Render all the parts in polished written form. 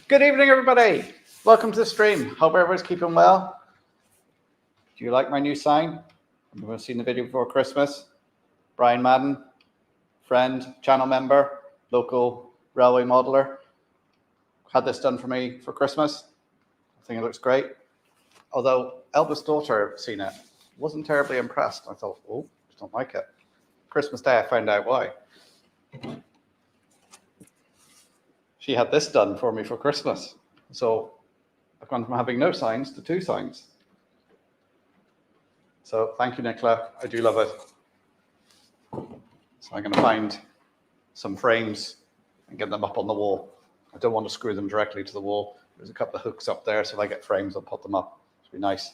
Good evening, everybody. Welcome to the stream. Hope everyone's keeping well. Do you like my new sign? Everyone's seen the video before Christmas. Brian Madden, friend, channel member, local railway modeler. Had this done for me for Christmas. I think it looks great. Although eldest daughter seen it, wasn't terribly impressed. I thought, oh, just don't like it. Christmas Day, I found out why. She had this done for me for Christmas. So I've gone from having no signs to 2 signs. So thank you, Nicola. I do love it. So I'm going to find some frames and get them up on the wall. I don't want to screw them directly to the wall. There's a couple of hooks up there, so if I get frames, I'll put them up. It'll be nice.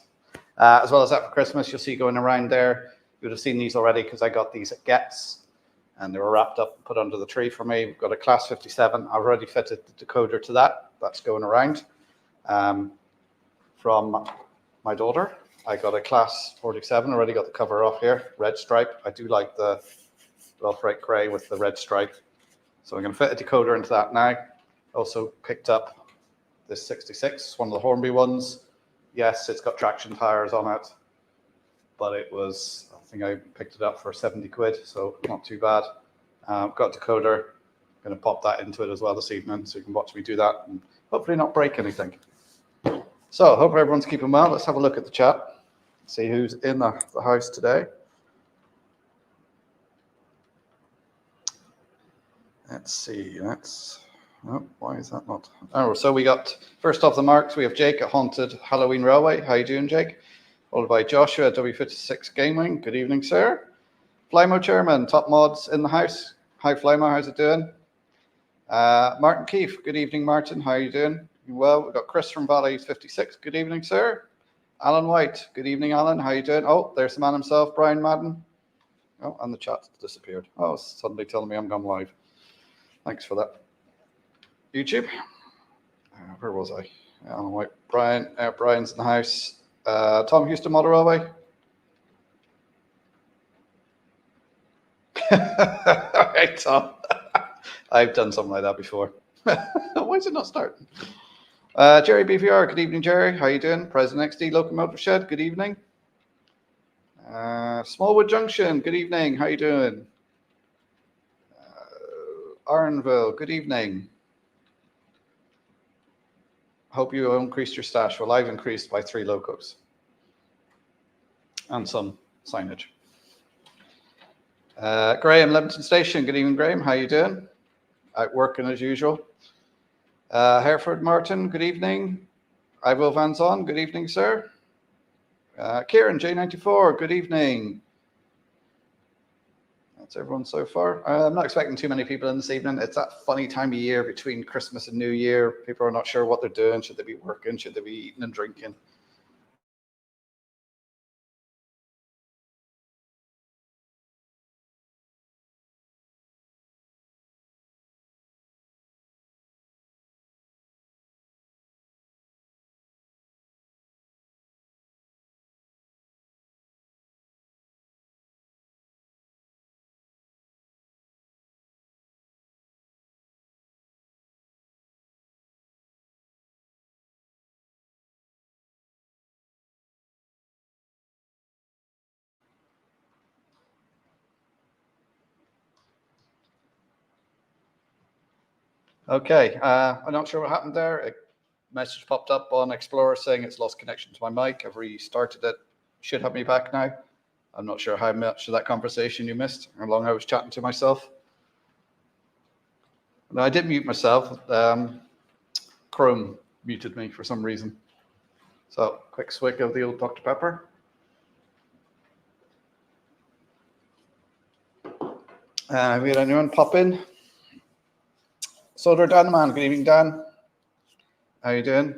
As well as that for Christmas, you'll see going around there. You would have seen these already because I got these at Getz, and they were wrapped up and put under the tree for me. We've got a Class 57. I've already fitted the decoder to that. That's going around. From my daughter, I got a Class 47. Already got the cover off here, red stripe. I do like the Delph grey with the red stripe. So I'm going to fit a decoder into that now. Also picked up this 66, one of the Hornby ones. Yes, it's got traction tires on it, but it was, I think I picked it up for 70 quid, so not too bad. Got a decoder. I'm going to pop that into it as well this evening, so you can watch me do that and hopefully not break anything. So hope everyone's keeping well. Let's have a look at the chat, see who's in the house today. Let's see, oh, why is that not? Oh, so we got, first off the marks, we have Jake at Haunted Halloween Railway. How you doing, Jake? Followed by Joshua at W56 Gaming. Good evening, sir. Flymo Chairman, Top Mods in the house. Hi, Flymo, how's it doing? Martin Keefe, good evening, Martin. How are you doing? Well, we've got Chris from Valley 56. Good evening, sir. Alan White, good evening, Alan. How are you doing? Oh, there's the man himself, Brian Madden. Oh, and the chat disappeared. Oh, it's suddenly telling me I'm gone live. Thanks for that. YouTube. Where was I? Alan White. Brian's in the house. Tom Houston Model Railway. All right, Tom. I've done something like that before. Why is it not starting? Jerry BVR. Good evening, Jerry. How you doing? President XD Locomotive Shed. Good evening. Smallwood Junction. Good evening. How you doing? Arnville. Good evening. Hope you increased your stash. Well, I've increased by 3 locos and some signage. Graham, Lemington Station. Good evening, Graham. How you doing? Out working as usual. Hereford Martin. Good evening. Ivo Van Zon. Good evening, sir. Kieran J94. Good evening. That's everyone so far. I'm not expecting too many people in this evening. It's that funny time of year between Christmas and New Year. People are not sure what they're doing. Should they be working? Should they be eating and drinking? Okay, I'm not sure what happened there. A message popped up on Explorer saying it's lost connection to my mic. I've restarted it. Should have me back now. I'm not sure how much of that conversation you missed, how long I was chatting to myself. No, I did mute myself. Chrome muted me for some reason. So, quick swig of the old Dr. Pepper. We had anyone pop in? Soldier Dan Man, good evening, Dan. How you doing?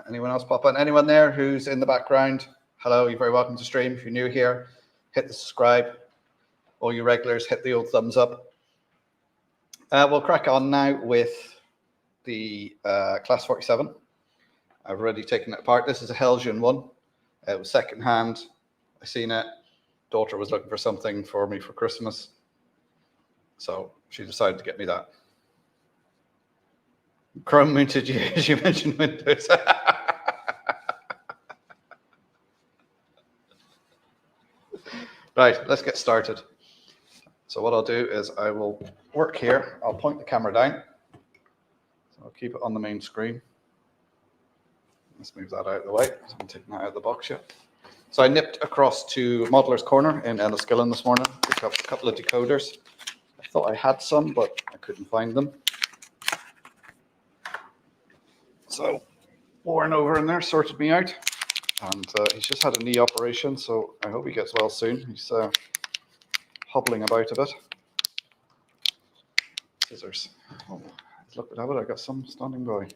Anyone else pop in? Anyone there who's in the background? Hello, you're very welcome to stream. If you're new here, hit the subscribe. All you regulars, hit the old thumbs up. We'll crack on now with the Class 47. I've already taken it apart. This is a Helgian one. It was second hand. I seen it. Daughter was looking for something for me for Christmas. So she decided to get me that. Chrome mounted, as you mentioned, Windows. Right, let's get started. So what I'll do is I will work here. I'll point the camera down. So I'll keep it on the main screen. Let's move that out of the way. So I'm taking that out of the box yet. So I nipped across to Modeler's Corner in Enniskillen this morning. Picked up a couple of decoders. I thought I had some, but I couldn't find them. So Warren over in there sorted me out. And he's just had a knee operation, so I hope he gets well soon. He's hobbling about a bit. Scissors. Oh, look at that, I got some standing by.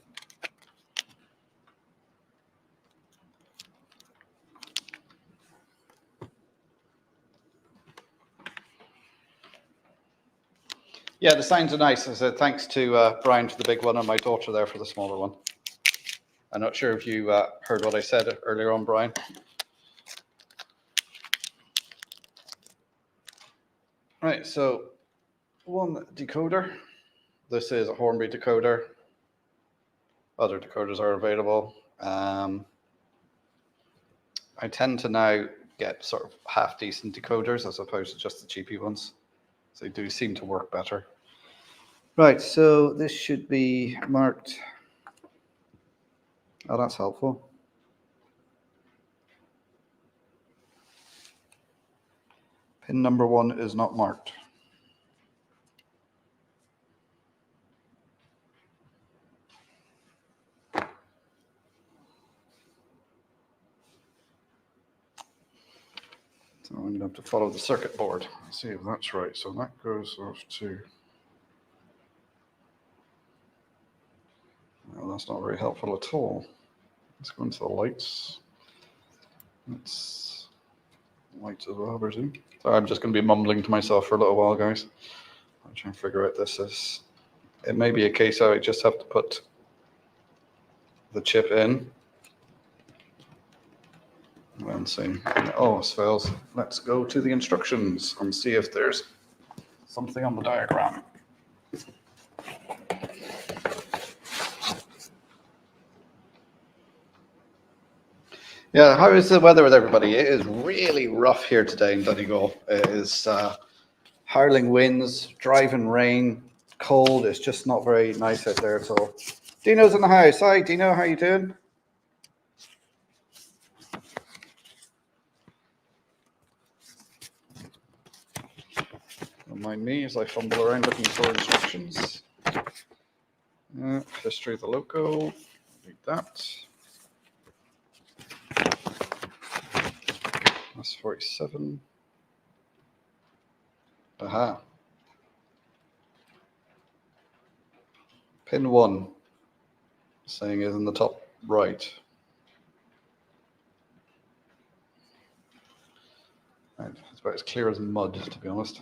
Yeah, the signs are nice. I said thanks to Brian for the big one and my daughter there for the smaller one. I'm not sure if you heard what I said earlier on, Brian. Right, so one decoder. This is a Hornby decoder. Other decoders are available. I tend to now get sort of half decent decoders as opposed to just the cheapy ones. So they do seem to work better. Right, so this should be marked. Oh, that's helpful. Pin number 1 is not marked. So I'm going to have to follow the circuit board. Let's see if that's right. So that goes off to. Well, that's not very helpful at all. Let's go into the lights. It's lights as well, presume. So I'm just going to be mumbling to myself for a little while, guys. I'm trying to figure out this is. It may be a case I just have to put the chip in. And see. Oh, it fails. Let's go to the instructions and see if there's something on the diagram. Yeah, how is the weather with everybody? It is really rough here today in Donegal. It is howling winds, driving rain, cold. It's just not very nice out there at all. Dino's in the house. Hi, Dino. How you doing? Don't mind me as I fumble around looking for instructions. History of the loco. Read that. That's 47. Aha. Pin 1, saying is in the top right. Right. It's about as clear as mud, to be honest.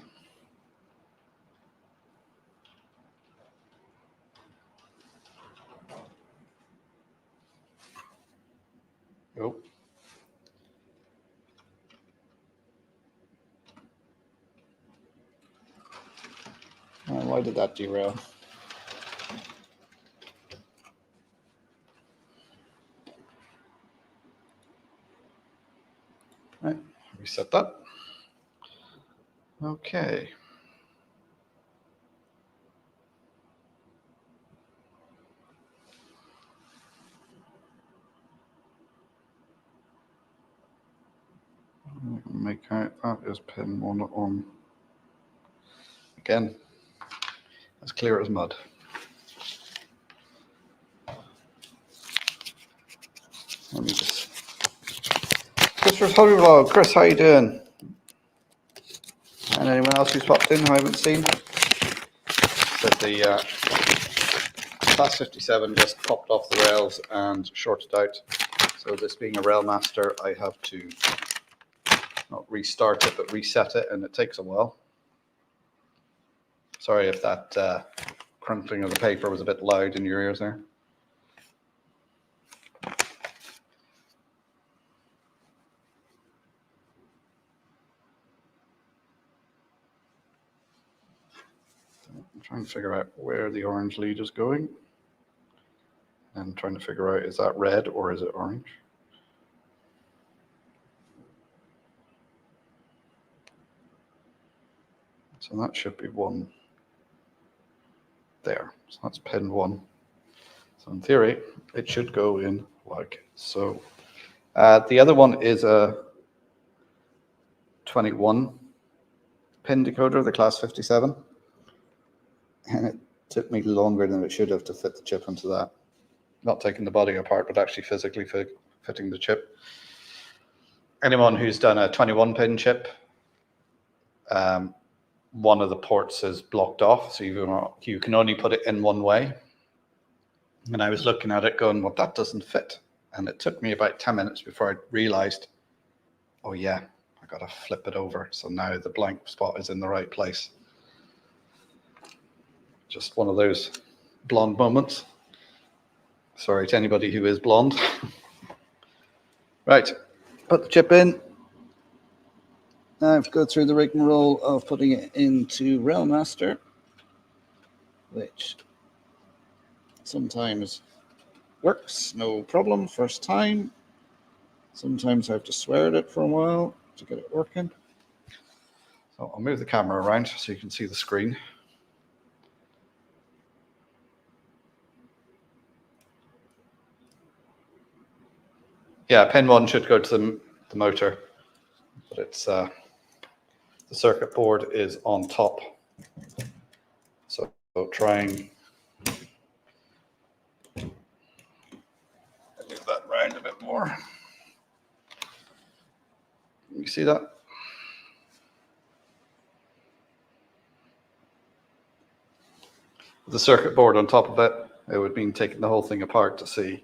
Oh. Why did that derail? Right, reset that. Okay. Make out that is pin 1 on. Again, as clear as mud. Let me just. Christopher's Hobby Vlog. Chris, how you doing? And anyone else who's popped in who I haven't seen? Said the Class 57 just popped off the rails and shorted out. So this being a Railmaster, I have to not restart it, but reset it, and it takes a while. Sorry if that crunkling of the paper was a bit loud in your ears there. I'm trying to figure out where the orange lead is going. I'm trying to figure out, is that red or is it orange? So that should be 1 there. So that's pin 1. So in theory, it should go in like so. The other one is a 21 pin decoder, the class 57. And it took me longer than it should have to fit the chip into that. Not taking the body apart, but actually physically fitting the chip. Anyone who's done a 21 pin chip, one of the ports is blocked off, so you can only put it in one way. And I was looking at it going, well, that doesn't fit. And it took me about 10 minutes before I realized, oh yeah, I got to flip it over. So now the blank spot is in the right place. Just one of those blonde moments. Sorry to anybody who is blonde. Right, put the chip in. Now I have to go through the rigmarole of putting it into Railmaster, which sometimes works, no problem, first time. Sometimes I have to swear at it for a while to get it working. So I'll move the camera around so you can see the screen. Yeah, pin 1 should go to the motor, but it's the circuit board is on top. So trying move that round a bit more. You see that? The circuit board on top of it, it would mean taking the whole thing apart to see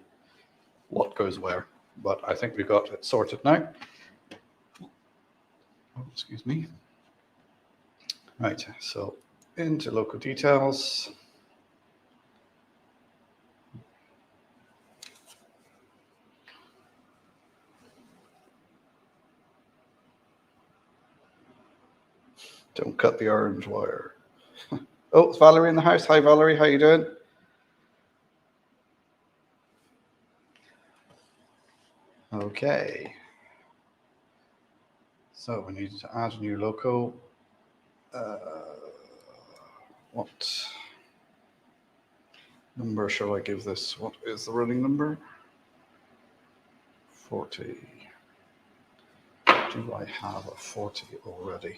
what goes where. But I think we've got it sorted now. Oh, excuse me. Right, so into local details. Don't cut the orange wire. Oh, it's Valerie in the house. Hi, Valerie. How you doing? Okay. So we need to add a new loco. What number shall I give this? What is the running number? 40. Do I have a 40 already?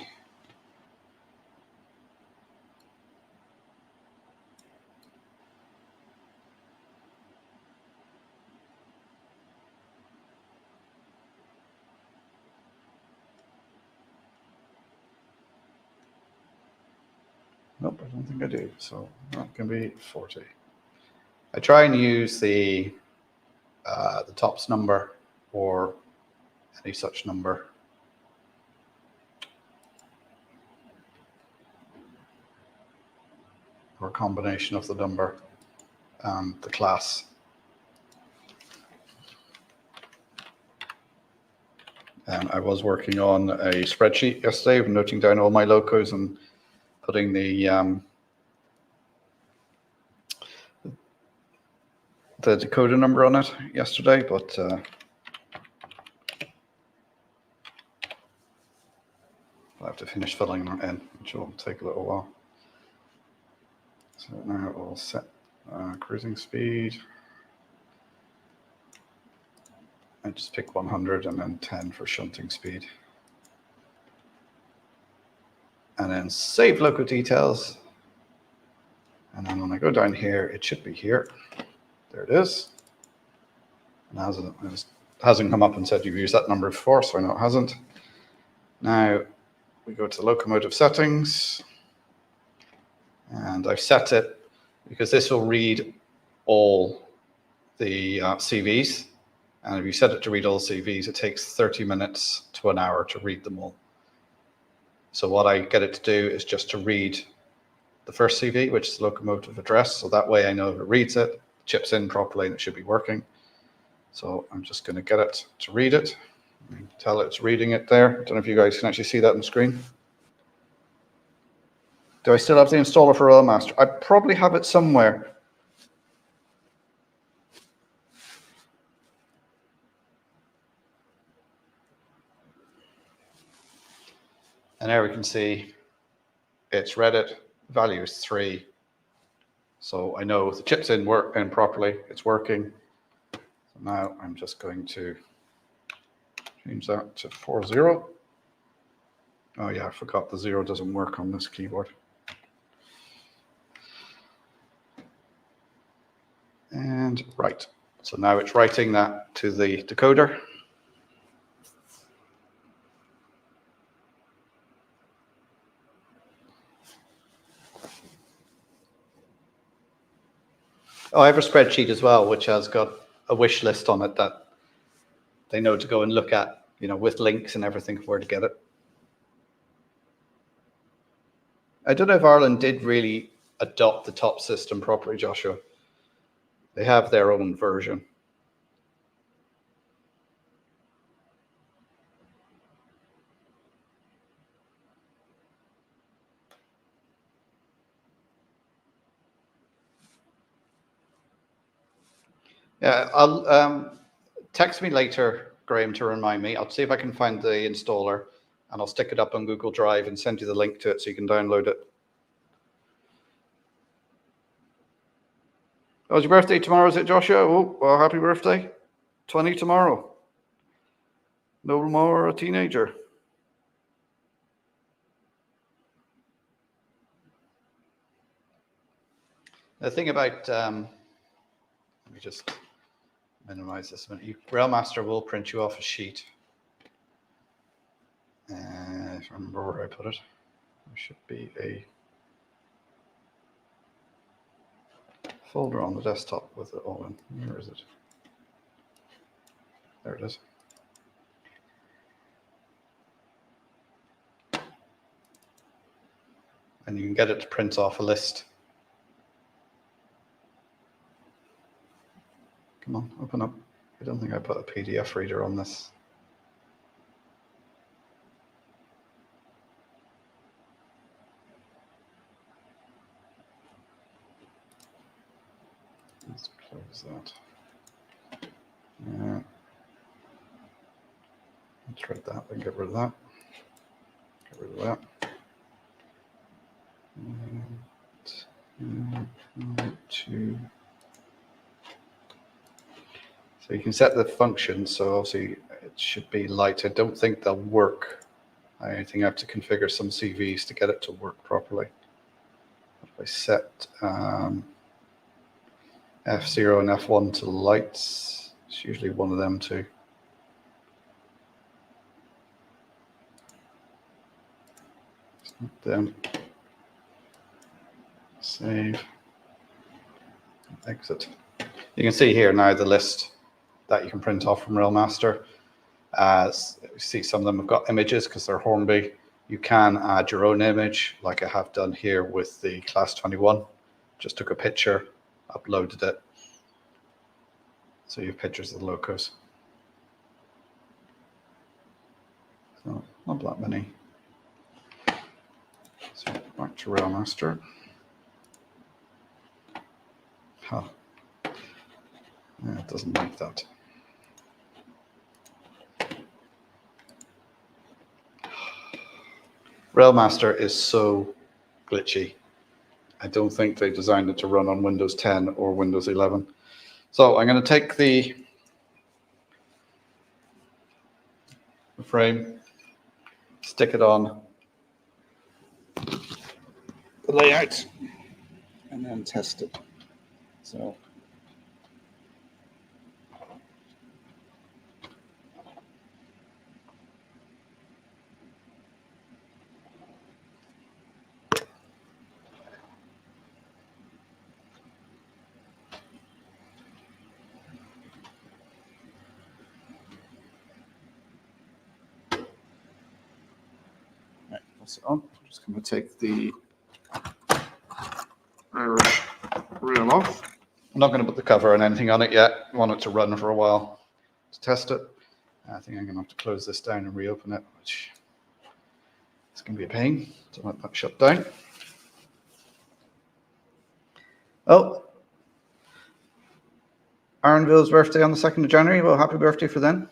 Nope, I don't think I do. So that can be 40. I try and use the TOPS number or any such number. Or a combination of the number and the class. And I was working on a spreadsheet yesterday, noting down all my locos and putting the decoder number on it yesterday, but I'll have to finish filling them in, which will take a little while. So now we'll set cruising speed. I just pick 100 and then 10 for shunting speed. And then save local details. And then when I go down here, it should be here. There it is. And it hasn't come up and said you've used that number before, so I know it hasn't. Now we go to the locomotive settings. And I've set it because this will read all the CVs. And if you set it to read all CVs, it takes 30 minutes to an hour to read them all. So what I get it to do is just to read the first CV, which is the locomotive address. So that way I know if it reads it, chips in properly, and it should be working. So I'm just going to get it to read it. Tell it it's reading it there. I don't know if you guys can actually see that on the screen. Do I still have the installer for Railmaster? I probably have it somewhere. And there we can see it's read it, value is 3. So I know the chip's in properly, it's working. So now I'm just going to change that to 40. Oh yeah, I forgot the 0 doesn't work on this keyboard. And right, so now it's writing that to the decoder. Oh, I have a spreadsheet as well, which has got a wish list on it that they know to go and look at, you know, with links and everything where to get it. I don't know if Ireland did really adopt the top system properly, Joshua. They have their own version. Yeah, I'll text me later, Graham, to remind me. I'll see if I can find the installer and I'll stick it up on Google Drive and send you the link to it so you can download it. Oh, it's your birthday tomorrow, is it, Joshua? Oh, well, happy birthday. 20 tomorrow. No more a teenager. The thing about, let me just minimize this a minute. Railmaster will print you off a sheet. I remember where I put it. There should be a folder on the desktop with it all in. Where is it? There it is. And you can get it to print off a list. Come on, open up. I don't think I put a PDF reader on this. Let's close that. Yeah. Let's read that and get rid of that. Get rid of that. So you can set the function, so obviously it should be light. I don't think they'll work. I think I have to configure some CVs to get it to work properly. If I set F0 and F1 to lights, it's usually one of them two. It's not them. Save. Exit. You can see here now the list that you can print off from Railmaster. You see some of them have got images because they're Hornby. You can add your own image, like I have done here with the Class 21. Just took a picture, uploaded it. So you have pictures of the locos. So not that many. So back to Railmaster. Huh. Yeah, it doesn't like that. Railmaster is so glitchy. I don't think they designed it to run on Windows 10 or Windows 11. So I'm going to take the frame, stick it on the layout, and then test it. So I'm just going to take the rail off. I'm not going to put the cover and anything on it yet. I want it to run for a while to test it. I think I'm going to have to close this down and reopen it, which is going to be a pain. Don't let that shut down. Oh, Aaronville's birthday on the 2nd of January. Well, happy birthday for them.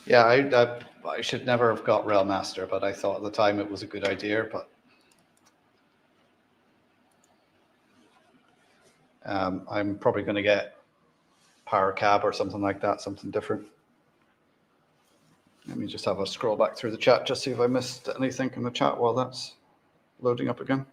Yeah, I should never have got Railmaster, but I thought at the time it was a good idea. But I'm probably going to get Power Cab or something like that, something different. Let me just have a scroll back through the chat, just see if I missed anything in the chat while that's loading up again.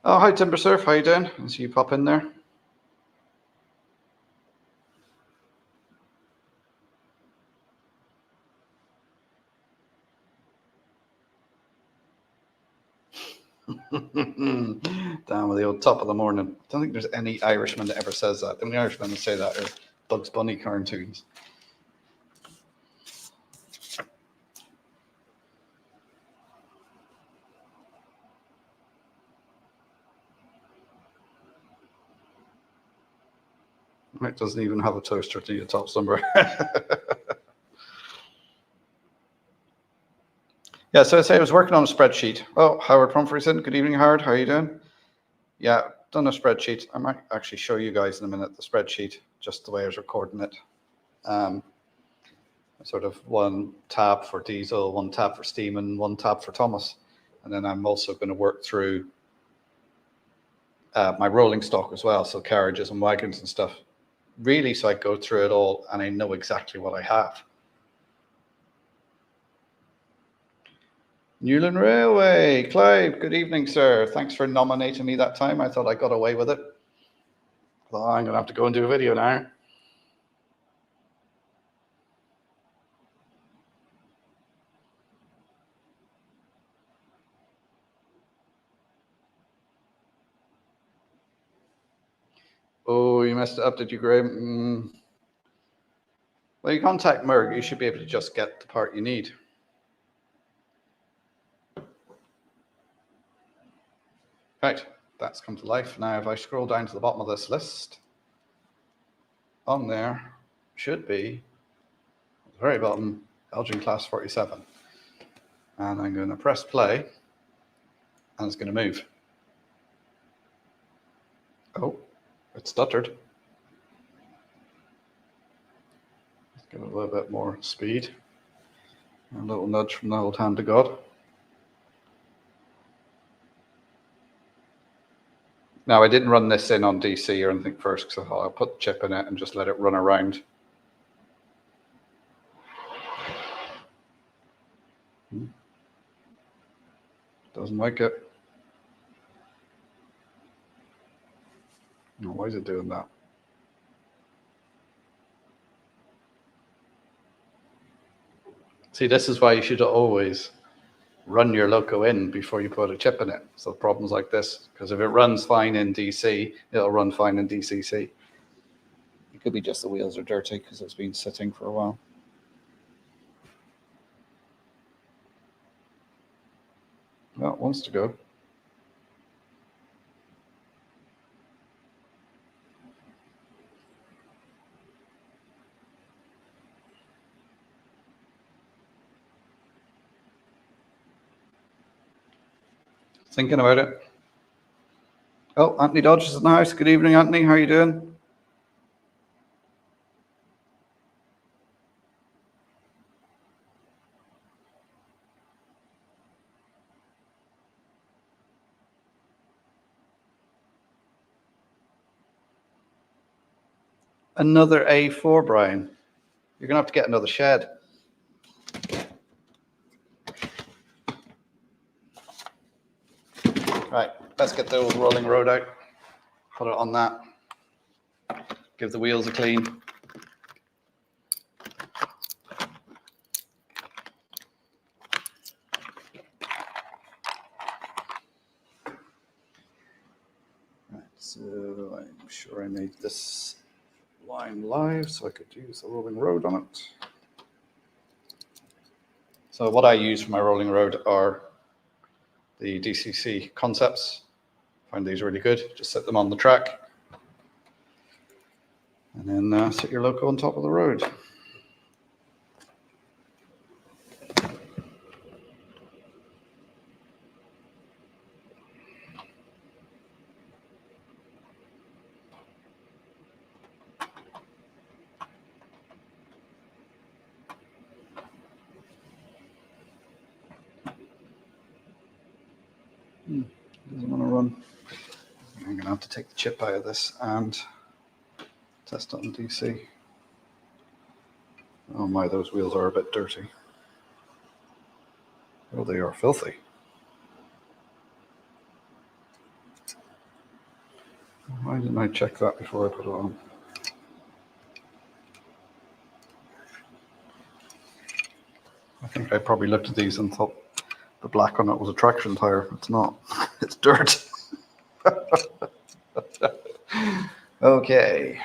Oh, hi, Timber Surf. How you doing? I see you pop in there. Down with the old top of the morning. I don't think there's any Irishman that ever says that. The only Irishmen that say that are Bugs Bunny cartoons. It doesn't even have a toaster to your top number. Yeah, so I say I was working on a spreadsheet. Oh, Howard Pumphrey's in. Good evening, Howard. How are you doing? Yeah, done a spreadsheet. I might actually show you guys in a minute the spreadsheet, just the way I was recording it. Sort of one tab for diesel, one tab for steam, and one tab for Thomas. And then I'm also going to work through my rolling stock as well, so carriages and wagons and stuff. Really, so I go through it all and I know exactly what I have. Newland Railway, Clive, good evening, sir. Thanks for nominating me that time. I thought I got away with it. Well, I'm going to have to go and do a video now. Oh, you messed it up, did you, Graham? Well, you contact Merg. You should be able to just get the part you need. Right, that's come to life. Now, if I scroll down to the bottom of this list, on there should be, at the very bottom, Belgian Class 47. And I'm going to press play, and it's going to move. Oh, it stuttered. Let's give it a little bit more speed. A little nudge from the old hand of God. Now, I didn't run this in on DC or anything first, because I thought I'll put the chip in it and just let it run around. Doesn't like it. Oh, why is it doing that? See, this is why you should always run your loco in before you put a chip in it. So problems like this, because if it runs fine in DC, it'll run fine in DCC. It could be just the wheels are dirty because it's been sitting for a while. Well, it wants to go. Thinking about it. Oh, Anthony Dodge is in the house. Good evening, Anthony. How are you doing? Another A4, Brian. You're going to have to get another shed. Right, let's get the old rolling road out. Put it on that. Give the wheels a clean. Right, so I'm sure I made this line live so I could use the rolling road on it. So what I use for my rolling road are the DCC concepts. I find these really good. Just set them on the track. And then set your loco on top of the road. Doesn't want to run. I'm going to have to take the chip out of this and test it on DC. Oh my, those wheels are a bit dirty. Oh, they are filthy. Why didn't I check that before I put it on? I think I probably looked at these and thought the black on it was a traction tire. It's not. It's dirt. Okay.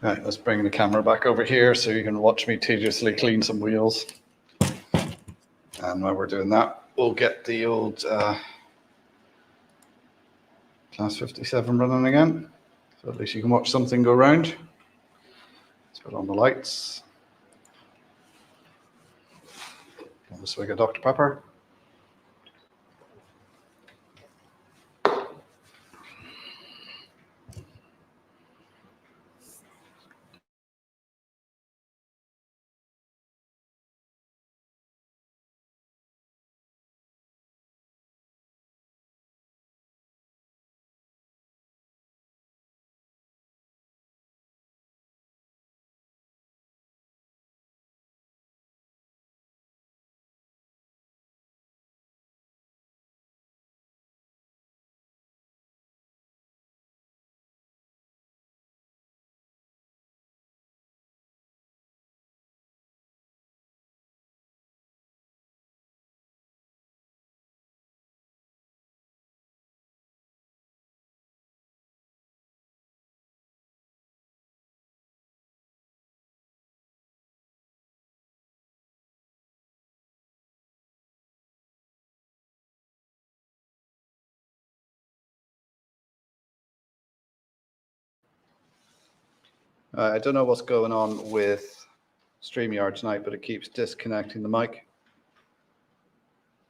All right, let's bring the camera back over here so you can watch me tediously clean some wheels. And while we're doing that, we'll get the old Class 57 running again. So at least you can watch something go round. Let's put on the lights. Have a swig of Dr. Pepper. I don't know what's going on with StreamYard tonight, but it keeps disconnecting the mic.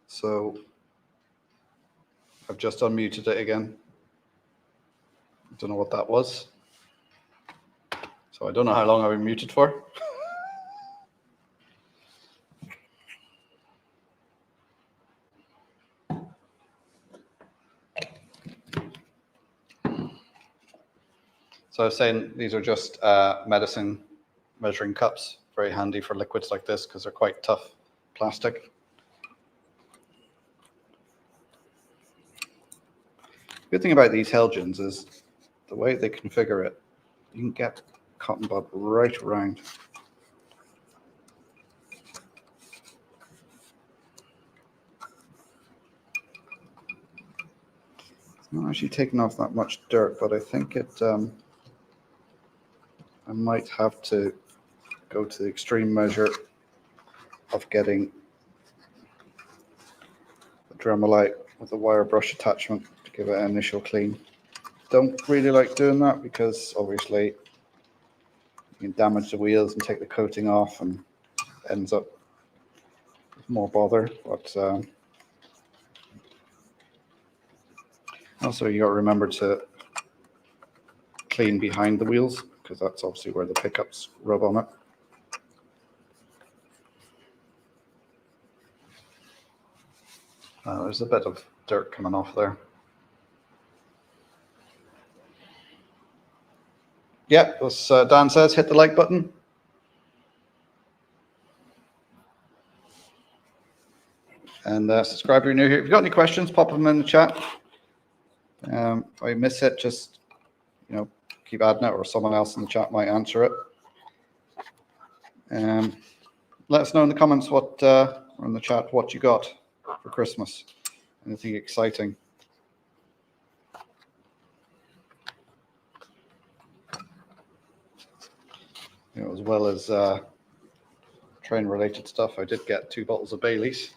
So I've just unmuted it again. I don't know what that was. So I don't know how long I've been muted for. So I was saying these are just medicine measuring cups, very handy for liquids like this because they're quite tough plastic. Good thing about these Helgens is the way they configure it, you can get cotton bud right around. It's not actually taking off that much dirt, but I think it, I might have to go to the extreme measure of getting the Dremel out with a wire brush attachment to give it an initial clean. Don't really like doing that because obviously you can damage the wheels and take the coating off and ends up with more bother. But also you got to remember to clean behind the wheels because that's obviously where the pickups rub on it. There's a bit of dirt coming off there. Yeah, as Dan says, hit the like button. And subscribe if you're new here. If you've got any questions, pop them in the chat. If I miss it, just keep adding it, or someone else in the chat might answer it. Let us know in the comments or in the chat what you got for Christmas. Anything exciting? As well as train-related stuff, I did get 2 bottles of Baileys.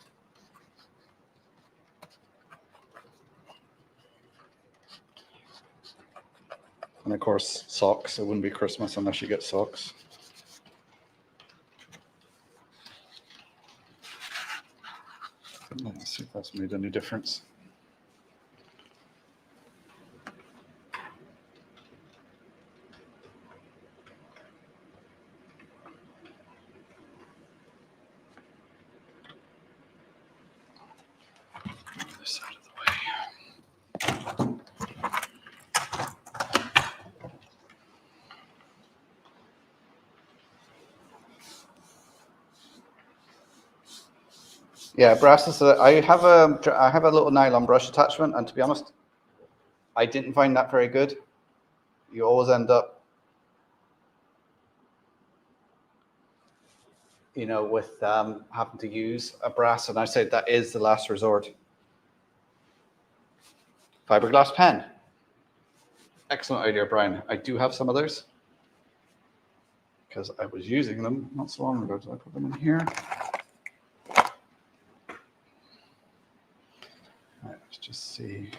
And of course, socks. It wouldn't be Christmas unless you get socks. Let's see if that's made any difference. Yeah, brass is. I have a little nylon brush attachment, and to be honest, I didn't find that very good. You always end up, with having to use a brass, and I say that is the last resort. Fiberglass pen. Excellent idea, Brian. I do have some others because I was using them not so long ago. Did I put them in here? All right, let's just see.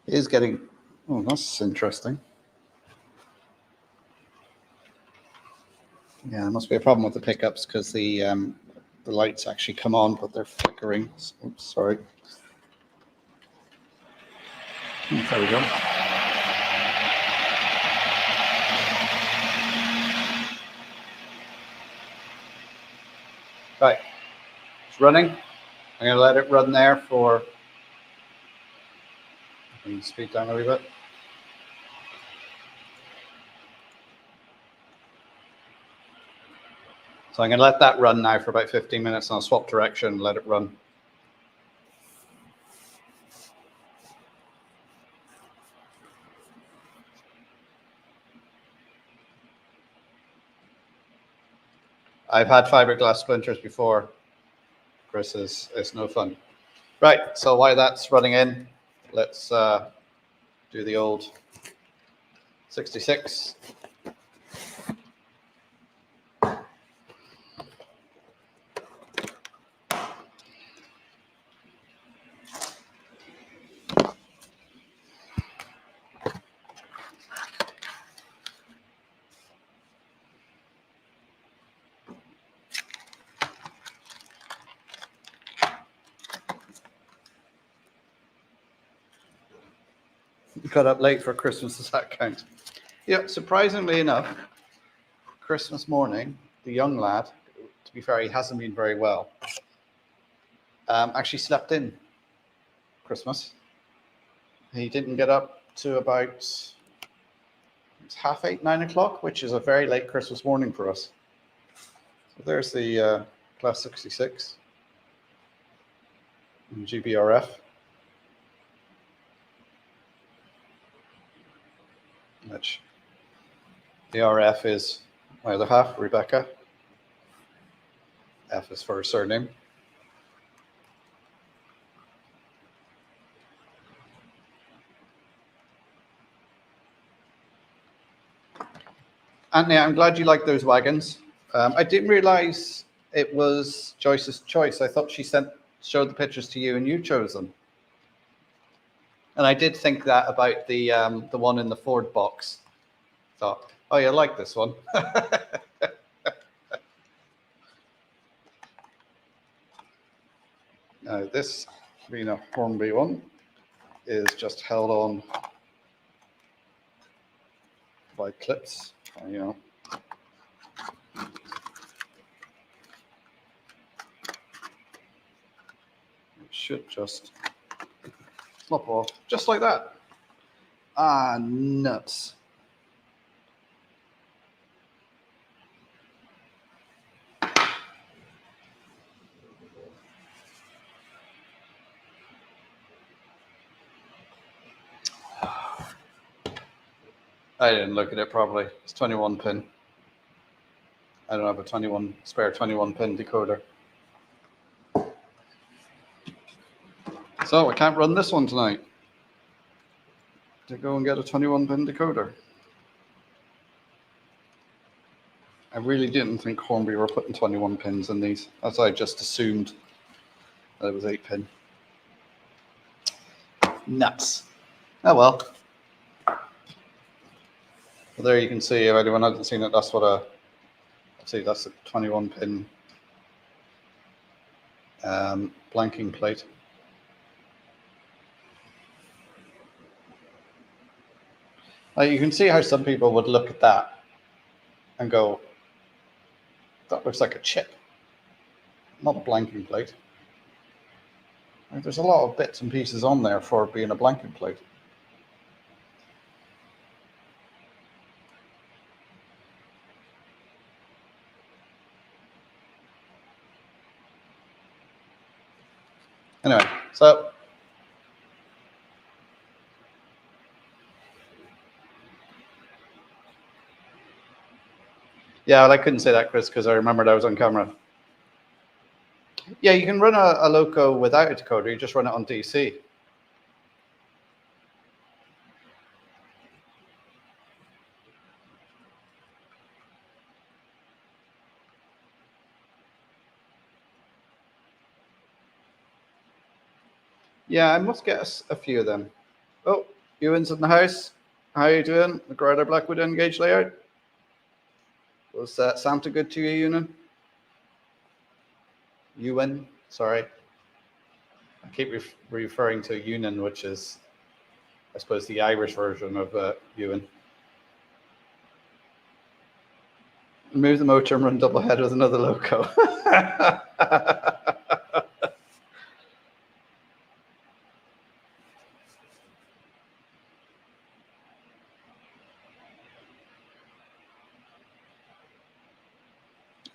It is getting. Oh, that's interesting. Yeah, there must be a problem with the pickups because the lights actually come on, but they're flickering. Oops, sorry. There we go. Right, it's running. I'm going to let it run there for. Can you speed down a wee bit? So I'm going to let that run now for about 15 minutes, and I'll swap direction and let it run. I've had fiberglass splinters before. Chris, it's no fun. Right, so while that's running in, let's do the old 66. Got up late for Christmas, does that count? Yeah, surprisingly enough, Christmas morning, the young lad, to be fair, he hasn't been very well, actually slept in Christmas. He didn't get up to about it's 8:30, 9 o'clock, which is a very late Christmas morning for us. So there's the Class 66 and GBRF. Which the RF is my other half, Rebecca. F is for her surname. Anthony, I'm glad you like those wagons. I didn't realize it was Joyce's choice. I thought she showed the pictures to you and you chose them. And I did think that about the one in the Ford box. Thought, oh, you like this one. Now this being a Hornby one is just held on by clips, It should just slop off, just like that. Ah, nuts. I didn't look at it properly. It's 21 pin. I don't have a spare 21 pin decoder. So I can't run this one tonight. To go and get a 21 pin decoder. I really didn't think Hornby were putting 21 pins in these, as I just assumed that it was 8 pin. Nuts. Oh well. Well, there you can see, if anyone hasn't seen it, that's what that's a 21 pin blanking plate. Like you can see how some people would look at that and go, that looks like a chip, not a blanking plate. Like, there's a lot of bits and pieces on there for being a blanking plate. Anyway, so yeah, well, I couldn't say that, Chris, because I remembered I was on camera. Yeah, you can run a loco without a decoder. You just run it on DC. Yeah, I must get a few of them. Oh, Ewan's in the house. How you doing? The Grider Blackwood Engage layout. Was Santa good to you, Ewan? Ewan, sorry. I keep referring to Ewan, which is, I suppose, the Irish version of Ewan. Move the motor and run double head with another loco.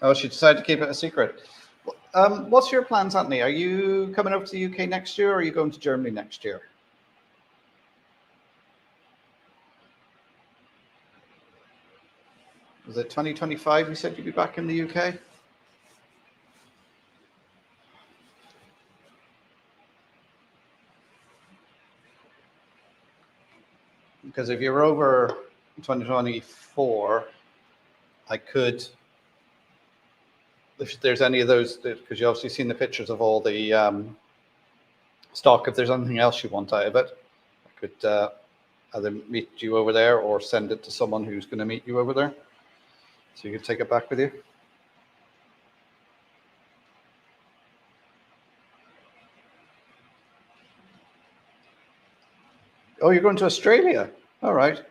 Oh, she decided to keep it a secret. What's your plans, Anthony? Are you coming over to the UK next year, or are you going to Germany next year? Was it 2025 you said you'd be back in the UK? Because if you're over 2024, I could, if there's any of those, because you've obviously seen the pictures of all the stock, if there's anything else you want out of it, I could either meet you over there or send it to someone who's going to meet you over there. So you could take it back with you. Oh, you're going to Australia? All right.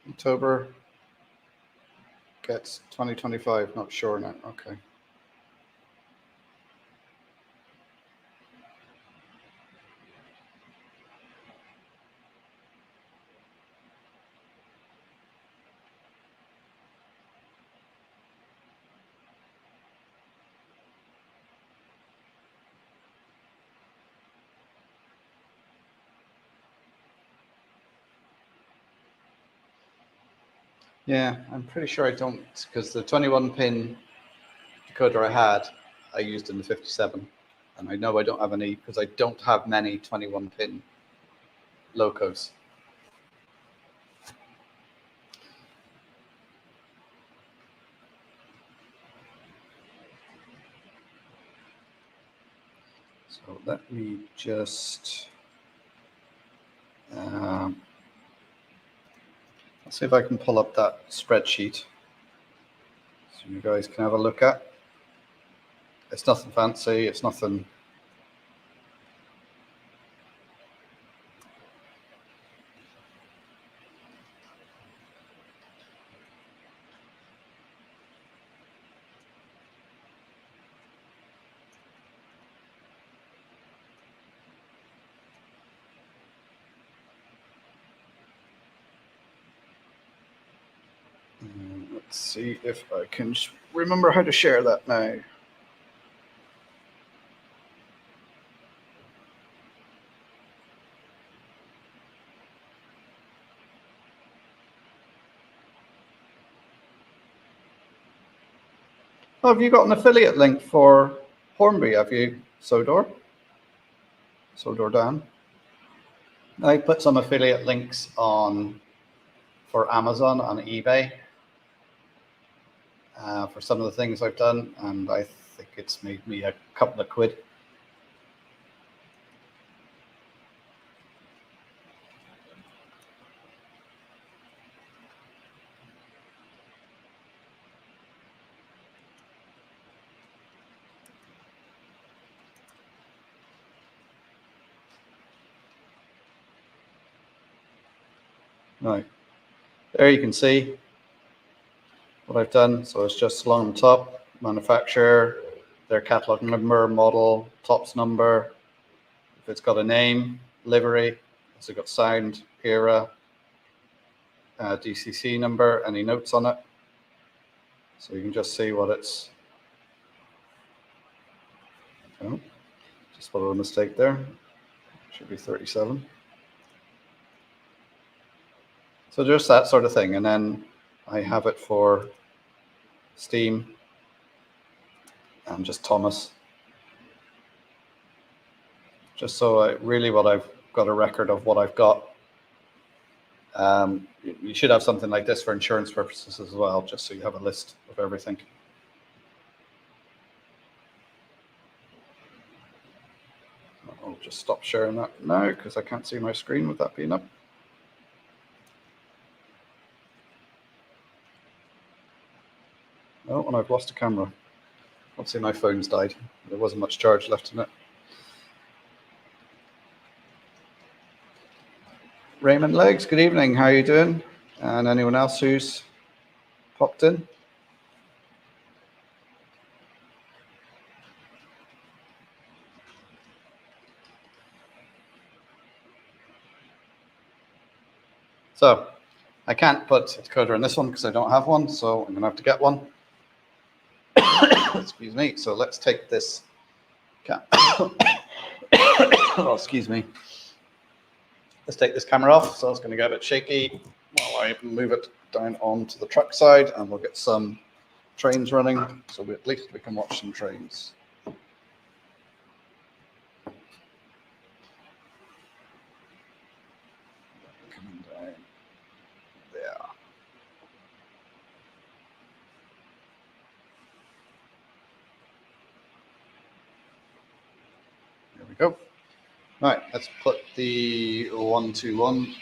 October gets 2025, not sure now. Okay. Yeah, I'm pretty sure I don't, because the 21 pin decoder I had, I used in the 57. And I know I don't have any, because I don't have many 21 pin locos. So let me just, let's see if I can pull up that spreadsheet so you guys can have a look at. It's nothing fancy, it's nothing. Let's see if I can remember how to share that now. Oh, have you got an affiliate link for Hornby? Have you, Sodor? Sodor Dan? I put some affiliate links on for Amazon on eBay for some of the things I've done, and I think it's made me a couple of quid. Right, there you can see what I've done. So it's just along the top, manufacturer, their catalog number, model, tops number, if it's got a name, livery, has it got sound, era, DCC number, any notes on it. So you can just see what it's, oh, just spotted a mistake there. Should be 37. So just that sort of thing. And then I have it for Steam and just Thomas. Just so what I've got a record of what I've got. You should have something like this for insurance purposes as well, just so you have a list of everything. I'll just stop sharing that now because I can't see my screen with that being up. Oh, and I've lost a camera. Obviously my phone's died. There wasn't much charge left in it. Raymond Legs, good evening. How are you doing? And anyone else who's popped in? So I can't put a decoder in this one because I don't have one, so I'm going to have to get one. Excuse me. So let's take this. Oh, excuse me. Let's take this camera off. So it's going to get a bit shaky while I move it down onto the truck side, and we'll get some trains running. So at least we can watch some trains. Coming down there. There we go. Right, let's put the 121.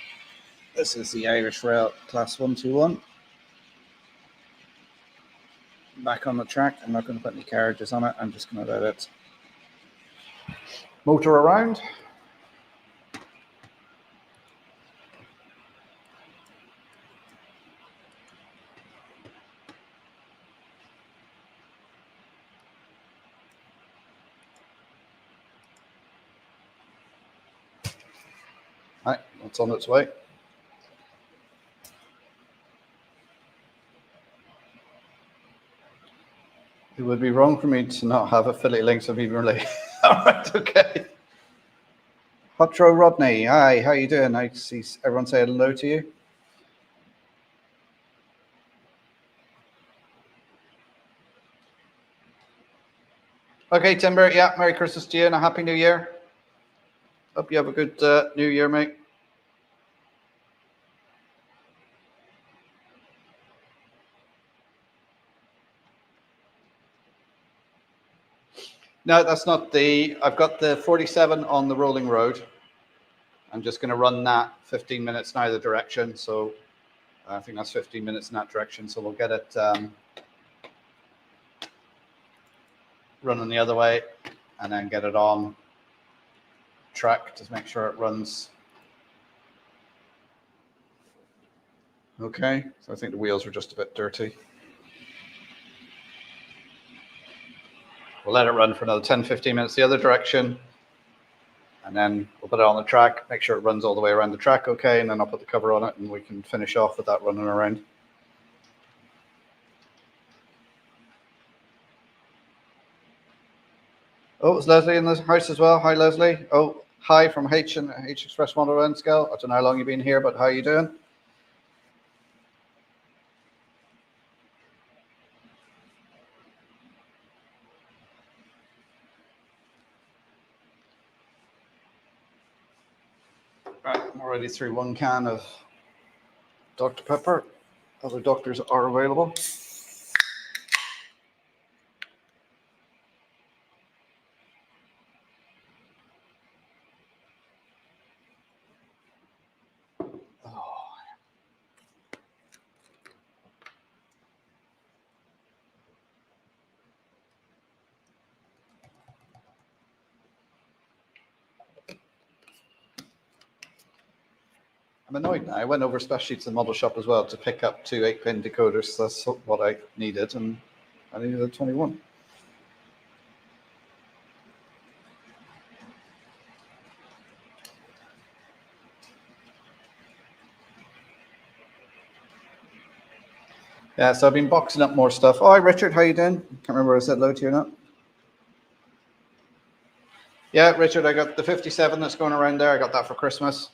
This is the Irish Rail Class 121. Back on the track. I'm not going to put any carriages on it. I'm just going to let it motor around. Right, it's on its way. It would be wrong for me to not have affiliate links of even relay. All right, okay. Hotro Rodney, hi, how you doing? I see everyone say hello to you. Okay, Timber, yeah, Merry Christmas to you and a Happy New Year. Hope you have a good New Year, mate. No, that's not the, I've got the 47 on the rolling road. I'm just going to run that 15 minutes in either direction. So I think that's 15 minutes in that direction. So we'll get it running the other way and then get it on track to make sure it runs. Okay, so I think the wheels are just a bit dirty. We'll let it run for another 10, 15 minutes the other direction. And then we'll put it on the track, make sure it runs all the way around the track okay, and then I'll put the cover on it and we can finish off with that running around. Oh, it's Leslie in the house as well. Hi, Leslie. Oh, hi from H Express Model N Scale. I don't know how long you've been here, but how are you doing? Right, I'm already through one can of Dr. Pepper. Other doctors are available. I'm annoyed now. I went over especially to the model shop as well to pick up 2 8-pin decoders. That's what I needed, and I needed a 21. Yeah, so I've been boxing up more stuff. Oh, hi, Richard, how you doing? Can't remember if I said hello to you or not. Yeah, Richard, I got the 57 that's going around there. I got that for Christmas.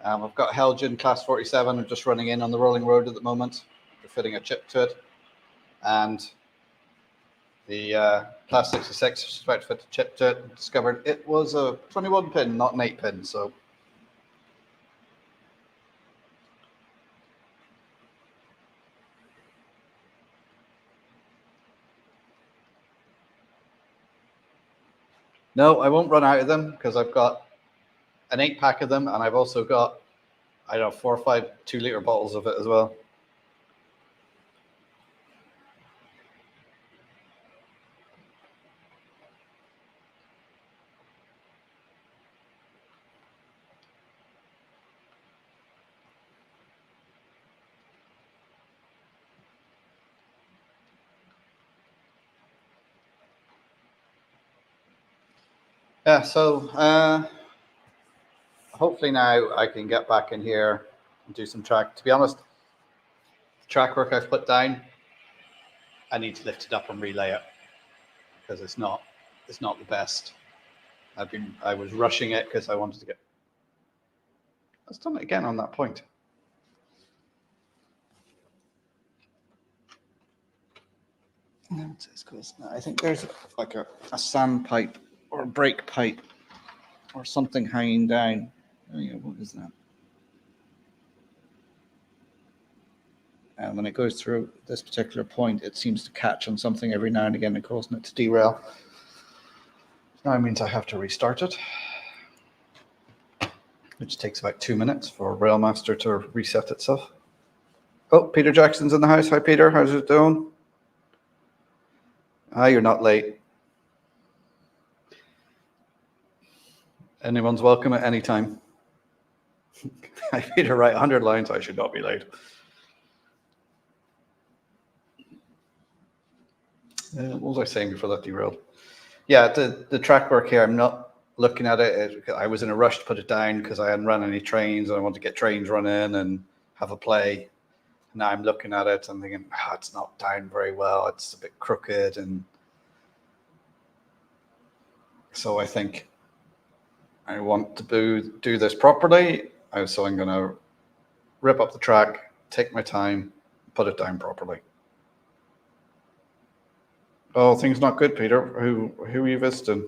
I've got Helgen Class 47. I'm just running in on the rolling road at the moment. We're fitting a chip to it. And the Class 66, just about to fit a chip to it. Discovered it was a 21 pin, not an 8-pin. So no, I won't run out of them because I've got an 8-pack of them, and I've also got, I don't know, 4 or 5 2-liter bottles of it as well. Yeah, so hopefully now I can get back in here and do some track. To be honest, the track work I've put down, I need to lift it up and relay it because it's not the best. I was rushing it because I wanted to get. Let's done it again on that point. No, it's close. No, I think there's like a sand pipe or a brake pipe or something hanging down. Oh yeah, what is that? And when it goes through this particular point, it seems to catch on something every now and again and causing it to derail. Now it means I have to restart it, which takes about 2 minutes for Railmaster to reset itself. Oh, Peter Jackson's in the house. Hi, Peter. How's it doing? You're not late. Anyone's welcome at any time. I Peter, write 100 lines. I should not be late. What was I saying before that derailed? Yeah, the track work here, I'm not looking at it. I was in a rush to put it down because I hadn't run any trains and I want to get trains running and have a play. Now I'm looking at it and thinking, it's not down very well. It's a bit crooked. And so I think I want to do this properly. So I'm going to rip up the track, take my time, put it down properly. Oh, things not good, Peter. Who are you visiting?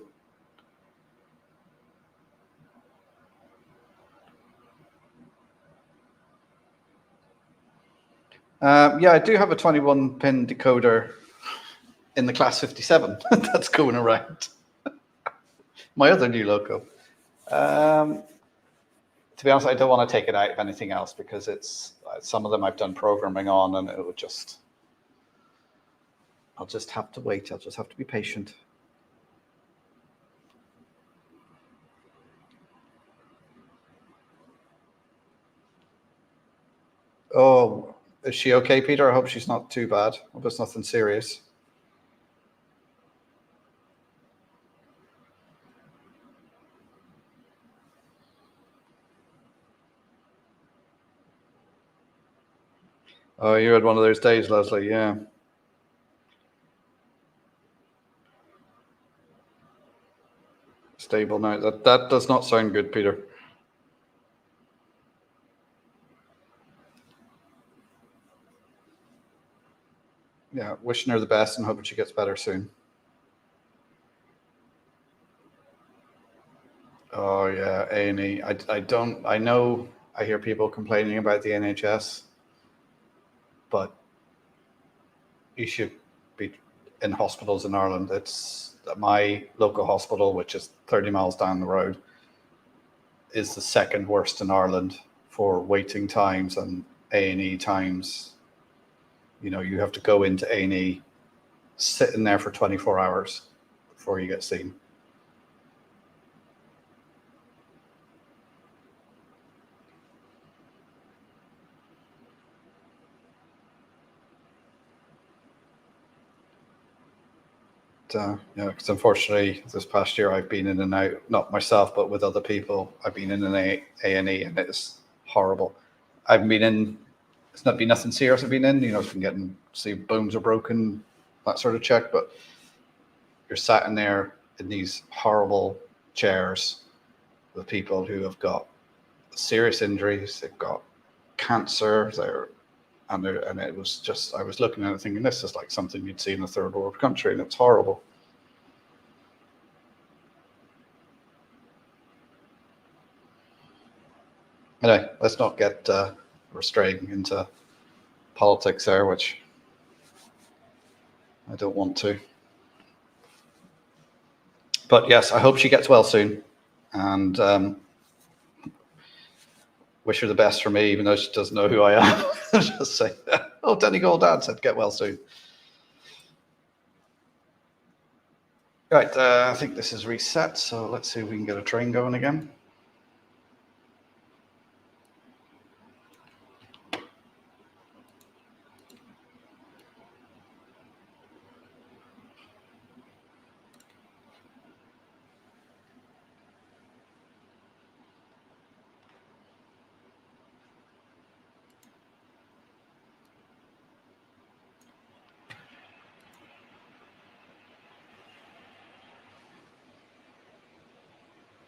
Yeah, I do have a 21-pin decoder in the Class 57 that's going around. My other new loco. To be honest, I don't want to take it out of anything else because it's some of them I've done programming on, and I'll just have to wait. I'll just have to be patient. Oh, is she okay, Peter? I hope she's not too bad. I hope it's nothing serious. Oh, you had one of those days, Leslie. Yeah. Stable now. That does not sound good, Peter. Yeah, wishing her the best and hoping she gets better soon. Oh yeah, A&E. I know I hear people complaining about the NHS, but you should be in hospitals in Ireland. It's my local hospital, which is 30 miles down the road, is the second worst in Ireland for waiting times and A&E times. You have to go into A&E, sit in there for 24 hours before you get seen. yeah, because unfortunately this past year I've been in and out, not myself, but with other people. I've been in an A&E and it's horrible. I've been in, it's not been nothing serious I've been in, it's been getting, see bones are broken, that sort of check, but you're sat in there in these horrible chairs with people who have got serious injuries, they've got cancer, and it was just, I was looking at it thinking, this is like something you'd see in a third world country, and it's horrible. Anyway, let's not get straying into politics there, which I don't want to. But yes, I hope she gets well soon, and wish her the best for me, even though she doesn't know who I am. Just say, oh, Donegal Dad said get well soon. Right, I think this is reset, so let's see if we can get a train going again.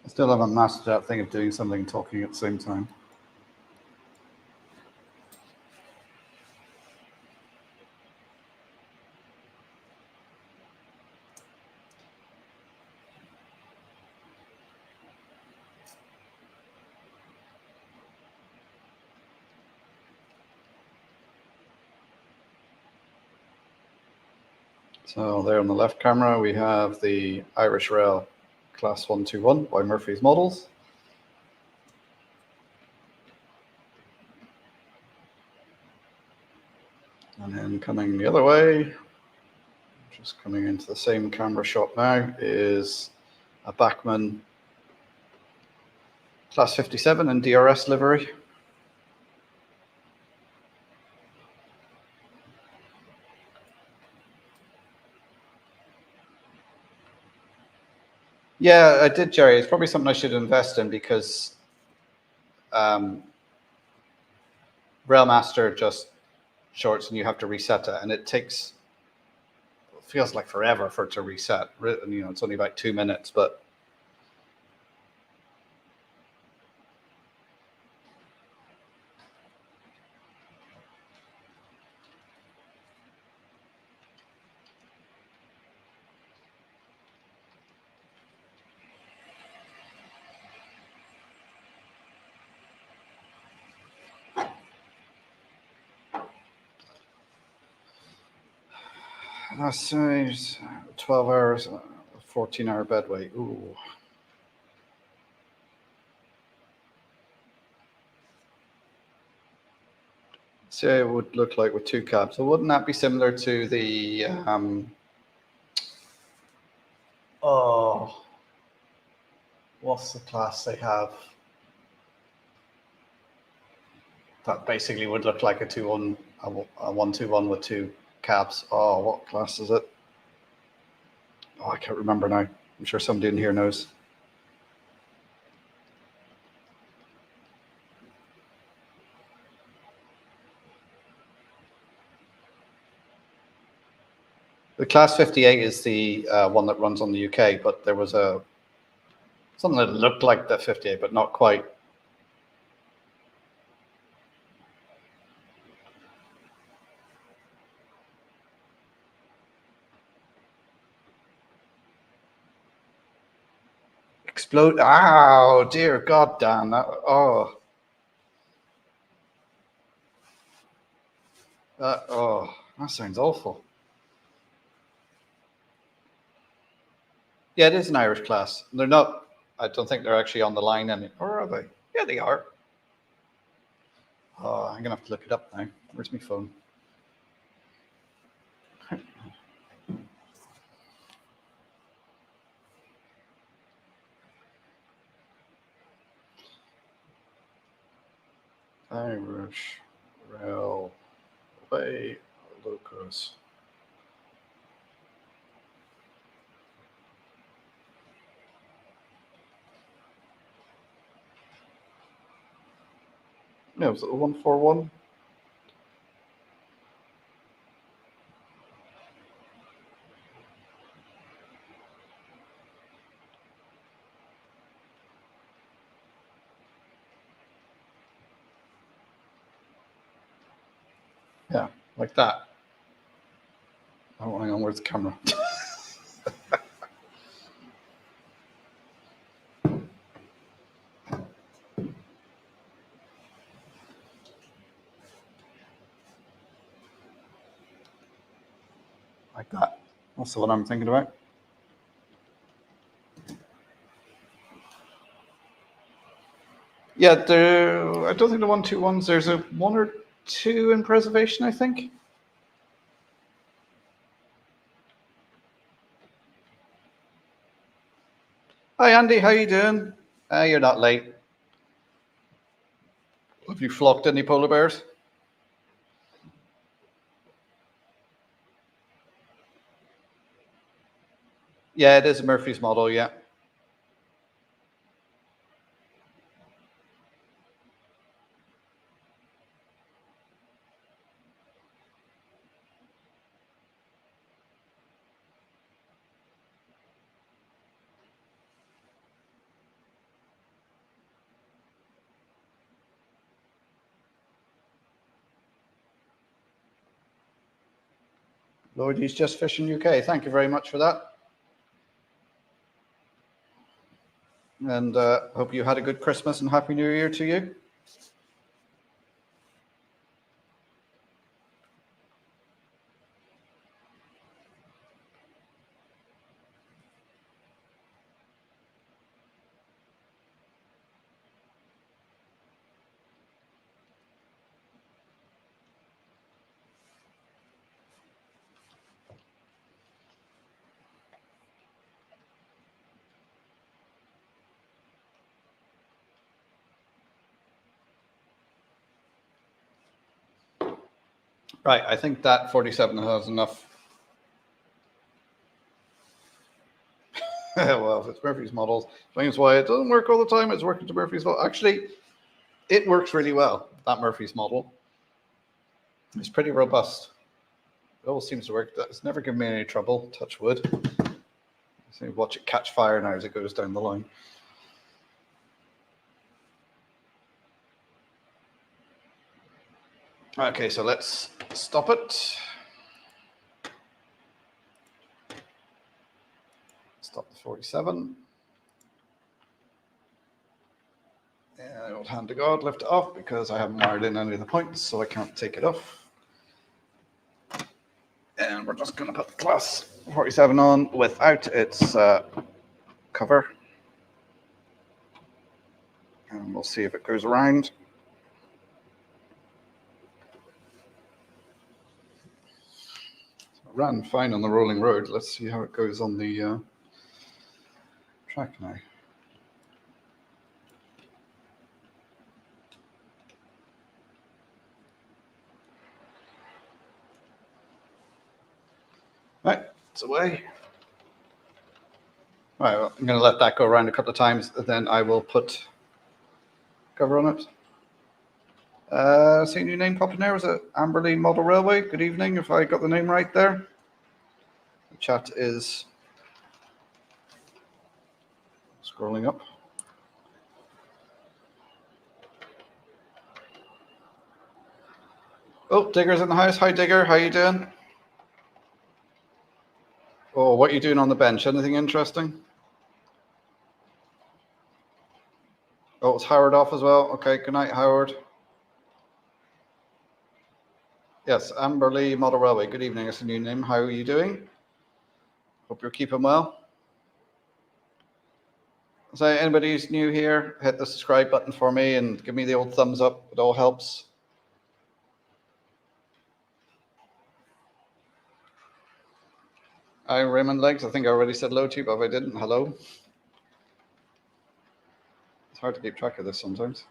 I still haven't mastered that thing of doing something and talking at the same time. So there on the left camera, we have the Irish Rail Class 121 by Murphy's Models. And then coming the other way, just coming into the same camera shot now, is a Bachmann Class 57 in DRS livery. Yeah, I did, Jerry. It's probably something I should invest in because Railmaster just shorts and you have to reset it, and it feels like forever for it to reset. It's only about 2 minutes, but that says 12 hours, 14-hour bed weight. Ooh. See how it would look like with 2 cabs. So wouldn't that be similar to the what's the class they have? That basically would look like a 121 with 2 cabs. Oh, what class is it? Oh, I can't remember now. I'm sure somebody in here knows. The Class 58 is the one that runs on the UK, but there was something that looked like the 58, but not quite. Explode. Oh, dear God, Dan. That sounds awful. Yeah, it is an Irish class. They're not, I don't think they're actually on the line anymore, or are they? Yeah, they are. Oh, I'm going to have to look it up now. Where's my phone? Irish Railway Locos. Yeah, was it the 141? Yeah, like that. Oh, hang on, where's the camera? Like that. That's the one I'm thinking about. Yeah, I don't think the 121s, there's a 1 or 2 in preservation, I think. Hi, Andy, how you doing? You're not late. Have you flocked any polar bears? Yeah, it is a Murphy's model, yeah. Lloydie's Just Fishing UK. Thank you very much for that. And hope you had a good Christmas and Happy New Year to you. Right, I think that 47 has enough. Well, if it's Murphy's models, explains why it doesn't work all the time. It's working to Murphy's model. Actually, it works really well, that Murphy's model. It's pretty robust. It always seems to work. It's never given me any trouble, touch wood. So watch it catch fire now as it goes down the line. Okay, so let's stop it. Stop the 47. And old hand to God, lift it off because I haven't wired in any of the points, so I can't take it off. And we're just going to put the class 47 on without its cover. And we'll see if it goes around. It ran fine on the rolling road. Let's see how it goes on the track now. Right, it's away. Right, well, I'm going to let that go around a couple of times, then I will put cover on it. Seeing your name popping there, was it Amberley Model Railway? Good evening, if I got the name right there. The chat is scrolling up. Oh, Digger's in the house. Hi, Digger. How you doing? Oh, what are you doing on the bench? Anything interesting? Oh, it's Howard off as well. Okay, good night, Howard. Yes, Amberley Model Railway. Good evening. It's a new name. How are you doing? Hope you're keeping well. So, anybody who's new here, hit the subscribe button for me and give me the old thumbs up. It all helps. Hi, Raymond Legs. I think I already said hello to you, but if I didn't, hello. It's hard to keep track of this sometimes.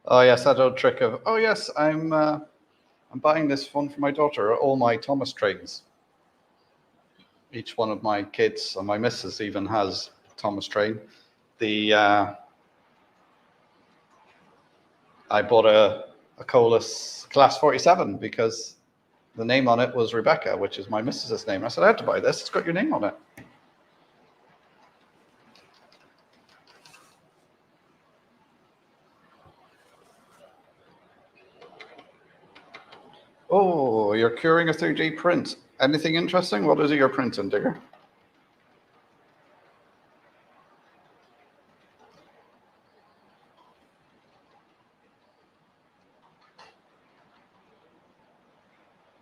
Oh yes, that old trick of, oh yes, I'm buying this one for my daughter. All my Thomas trains. Each one of my kids, and my missus even has Thomas train. I bought a Colas Class 47 because the name on it was Rebecca, which is my missus's name. I said, I had to buy this. It's got your name on it. Oh, you're curing a 3D print. Anything interesting? What is it you're printing, Digger?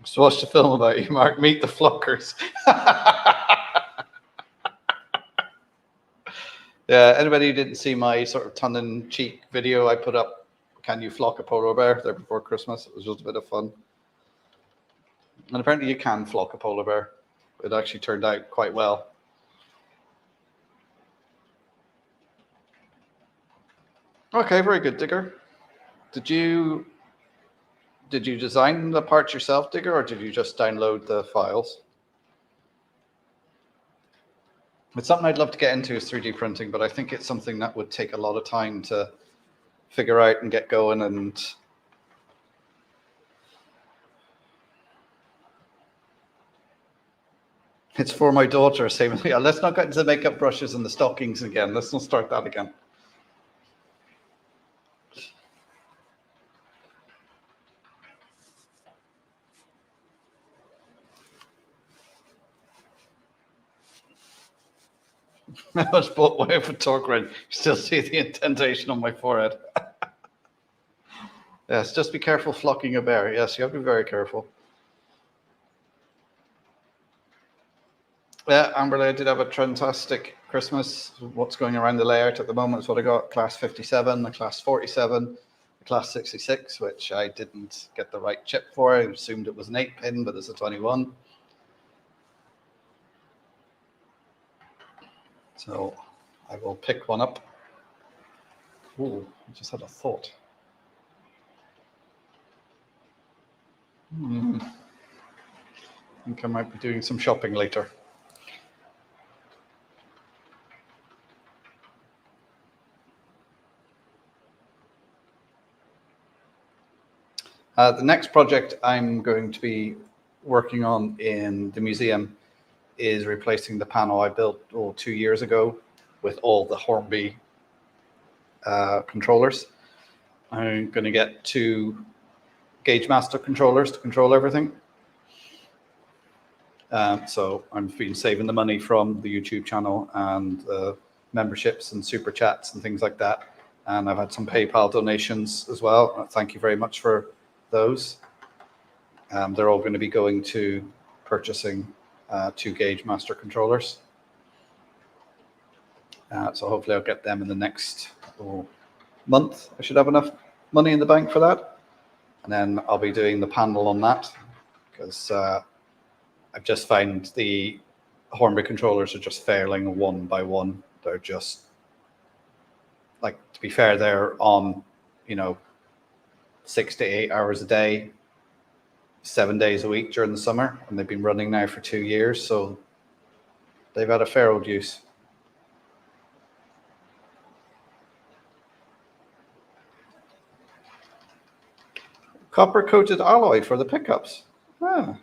So what's the film about you, Mark? Meet the Flockers. Yeah, anybody who didn't see my sort of tongue-in-cheek video I put up, can you flock a polar bear, there before Christmas? It was just a bit of fun. And apparently you can flock a polar bear. It actually turned out quite well. Okay, very good, Digger. Did you design the parts yourself, Digger, or did you just download the files? It's something I'd love to get into is 3D printing, but I think it's something that would take a lot of time to figure out and get going. And it's for my daughter. Same. Yeah, let's not get into the makeup brushes and the stockings again. Let's not start that again. I was bought way for torque ring. Still see the indentation on my forehead. Yes, just be careful flocking a bear. Yes, you have to be very careful. Yeah, Amberley, I did have a fantastic Christmas. What's going around the layout at the moment is what I got. Class 57, the Class 47, the Class 66, which I didn't get the right chip for. I assumed it was an 8-pin, but it's a 21. So I will pick one up. Ooh, I just had a thought. I think I might be doing some shopping later. The next project I'm going to be working on in the museum is replacing the panel I built 2 years ago with all the Hornby controllers. I'm going to get 2 Gauge Master controllers to control everything. So I've been saving the money from the YouTube channel and memberships and super chats and things like that. And I've had some PayPal donations as well. Thank you very much for those. They're all going to be going to purchasing 2 Gauge Master controllers. So hopefully I'll get them in the next month. I should have enough money in the bank for that. And then I'll be doing the panel on that because I've just found the Hornby controllers are just failing one by one. They're just, like, to be fair, they're on, 6 to 8 hours a day, 7 days a week during the summer, and they've been running now for 2 years, so they've had a fair old use. Copper coated alloy for the pickups. Ah.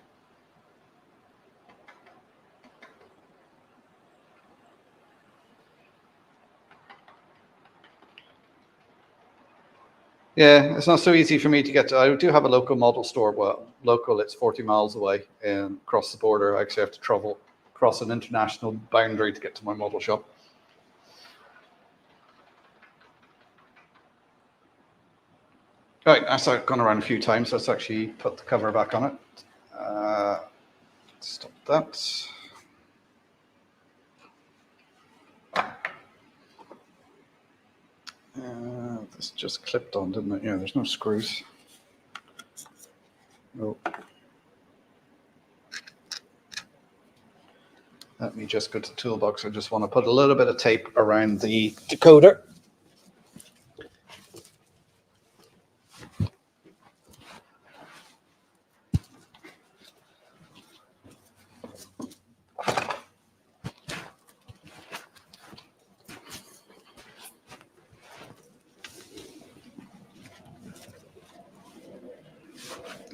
Yeah, it's not so easy for me to get to. I do have a local model store. Well, local, it's 40 miles away and across the border. I actually have to travel across an international boundary to get to my model shop. All right, I've gone around a few times. Let's actually put the cover back on it. Stop that. This just clipped on, didn't it? Yeah, there's no screws. Oh. Let me just go to the toolbox. I just want to put a little bit of tape around the decoder.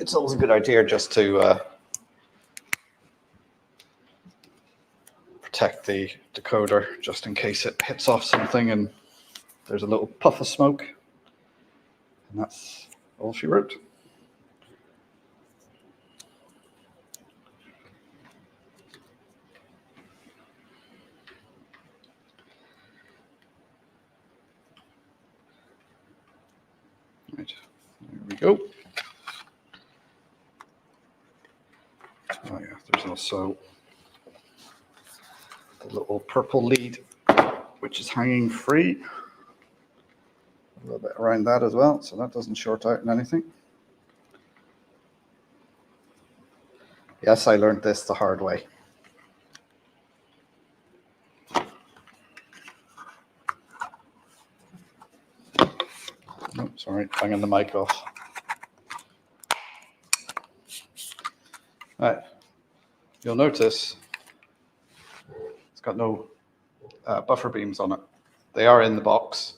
it's always a good idea just to protect the decoder, just in case it hits off something and there's a little puff of smoke. And that's all she wrote. Right, there we go. Oh yeah, there's also the little purple lead, which is hanging free. A little bit around that as well, so that doesn't short out in anything. Yes, I learned this the hard way. Oh, sorry, banging the mic off. Right, you'll notice it's got no buffer beams on it. They are in the box,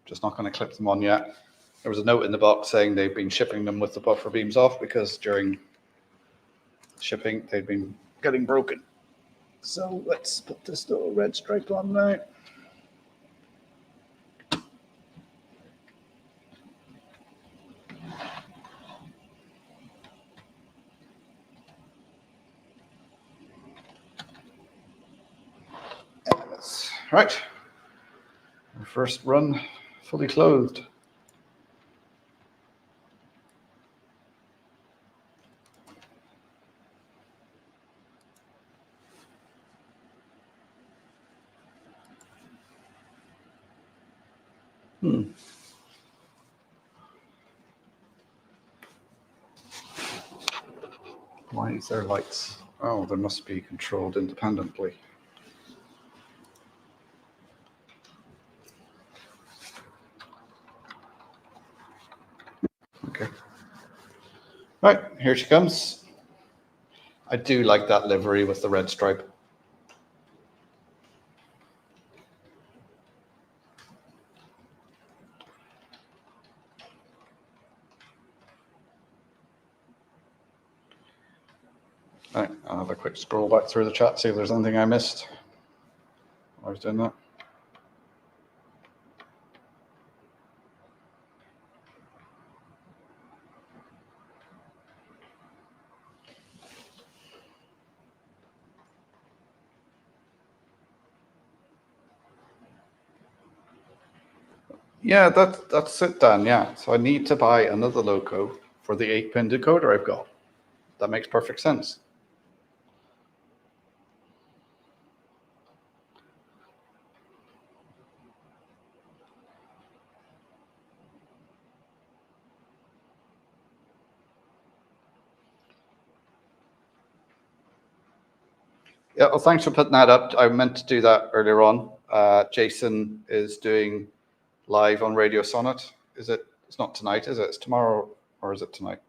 just not going to clip them on yet. There was a note in the box saying they've been shipping them with the buffer beams off because during shipping they'd been getting broken. So let's put this little red stripe on now. Right, our first run fully clothed. Why is there lights? Oh, they must be controlled independently. Okay. Right, here she comes. I do like that livery with the red stripe. Right, I'll have a quick scroll back through the chat, see if there's anything I missed while I was doing that. Yeah, that's it, Dan. Yeah, so I need to buy another loco for the 8-pin decoder I've got. That makes perfect sense. Yeah, well, thanks for putting that up. I meant to do that earlier on. Jason is doing live on Radio Sonnet. Is it? It's not tonight, is it? It's tomorrow, or is it tonight?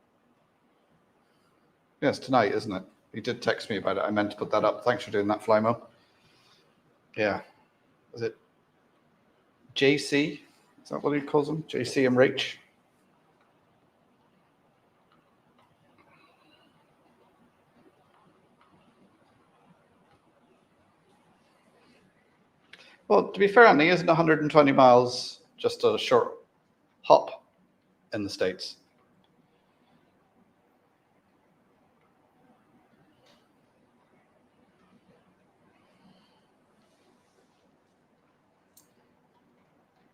Yeah, it's tonight, isn't it? He did text me about it. I meant to put that up. Thanks for doing that, Flymo. Yeah. Is it JC? Is that what he calls them? JC and Rach? Well, to be fair, Andy, isn't 120 miles just a short hop in the States?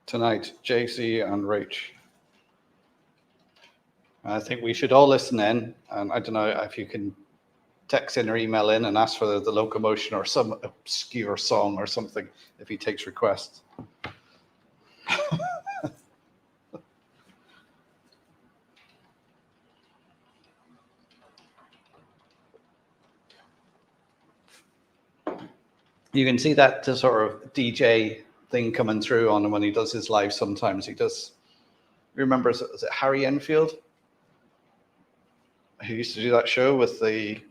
Tonight, JC and Rach. I think we should all listen in, and I don't know if you can text in or email in and ask for the locomotion or some obscure song or something if he takes requests. You can see that sort of DJ thing coming through on him when he does his live. Sometimes he does. Remember, is it Harry Enfield who used to do that show with the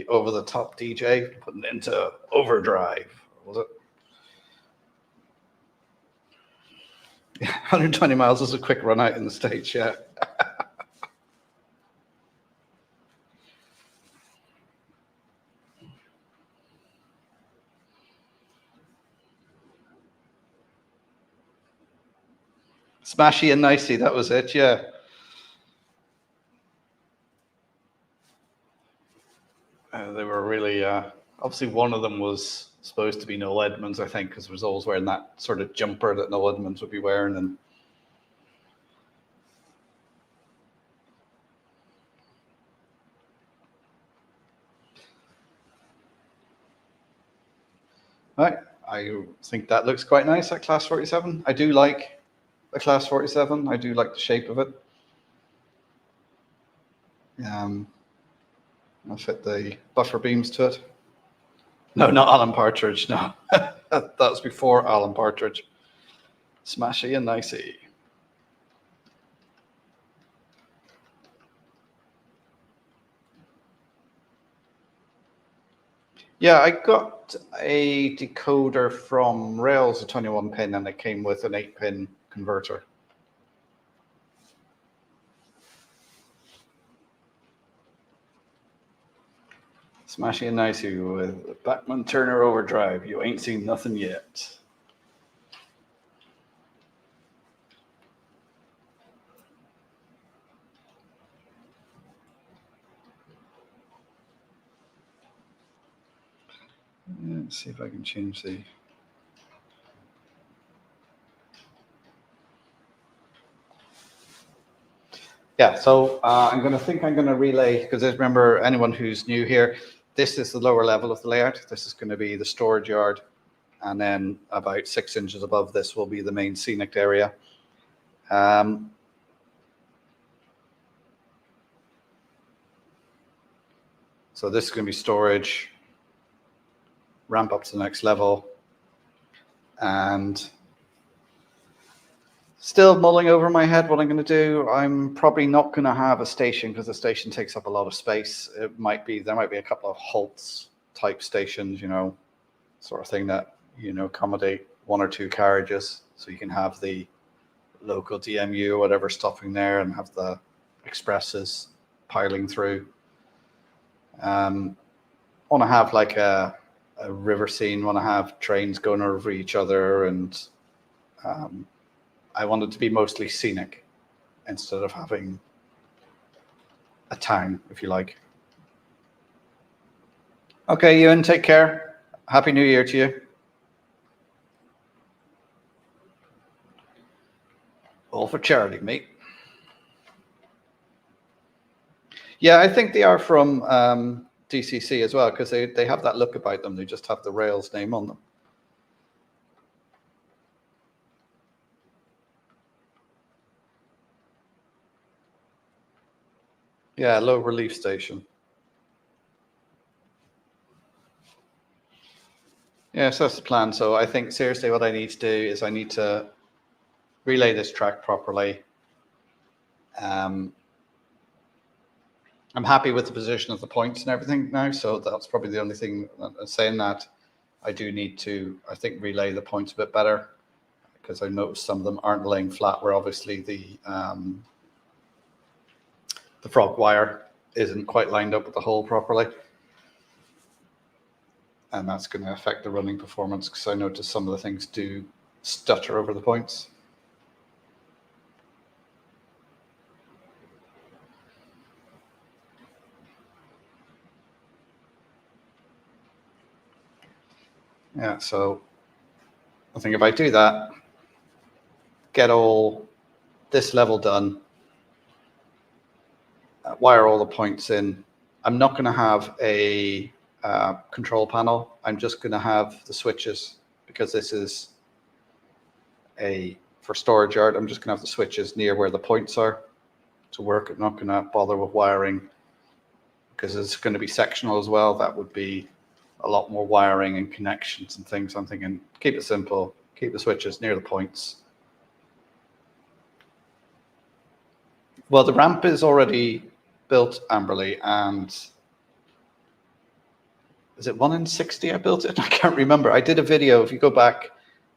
over-the-top DJ putting it into overdrive? Was it? Yeah, 120 miles is a quick run out in the States, yeah. Smashy and nicey, that was it, yeah. They were really, obviously one of them was supposed to be Noel Edmonds, I think, because was always wearing that sort of jumper that Noel Edmonds would be wearing. And right, I think that looks quite nice, that Class 47. I do like the Class 47. I do like the shape of it. I'll fit the buffer beams to it. No, not Alan Partridge, no. That was before Alan Partridge. Smashy and nicey. Yeah, I got a decoder from Rails, a 21 pin, and it came with an 8-pin converter. Smashy and nicey with Bachman Turner overdrive. You ain't seen nothing yet. Let's see if I can change the. Yeah, so I'm going to relay, because remember, anyone who's new here, this is the lower level of the layout. This is going to be the storage yard. And then about 6 inches above this will be the main scenic area. So this is going to be storage, ramp up to the next level. And still mulling over my head what I'm going to do. I'm probably not going to have a station, because the station takes up a lot of space. There might be a couple of halts type stations, sort of thing that, accommodate 1 or 2 carriages. So you can have the local DMU or whatever stopping there and have the expresses piling through. Want to have like a river scene, want to have trains going over each other, and I want it to be mostly scenic instead of having a town, if you like. Okay, Ewan, take care. Happy New Year to you. All for charity, mate. Yeah, I think they are from DCC as well, because they have that look about them. They just have the Rails name on them. Yeah, low relief station. Yeah, so that's the plan. So I think seriously what I need to do is I need to relay this track properly. I'm happy with the position of the points and everything now, so that's probably the only thing. Saying that, I do need to, I think, relay the points a bit better, because I noticed some of them aren't laying flat, where obviously the frog wire isn't quite lined up with the hole properly. And that's going to affect the running performance, because I noticed some of the things do stutter over the points. Yeah, so I think if I do that, get all this level done, wire all the points in, I'm not going to have a control panel. I'm just going to have the switches, because this is for storage yard. I'm just going to have the switches near where the points are to work. I'm not going to bother with wiring, because it's going to be sectional as well. That would be a lot more wiring and connections and things. I'm thinking, keep it simple, keep the switches near the points. Well, the ramp is already built, Amberley, and is it 1 in 60 I built it? I can't remember. I did a video. If you go back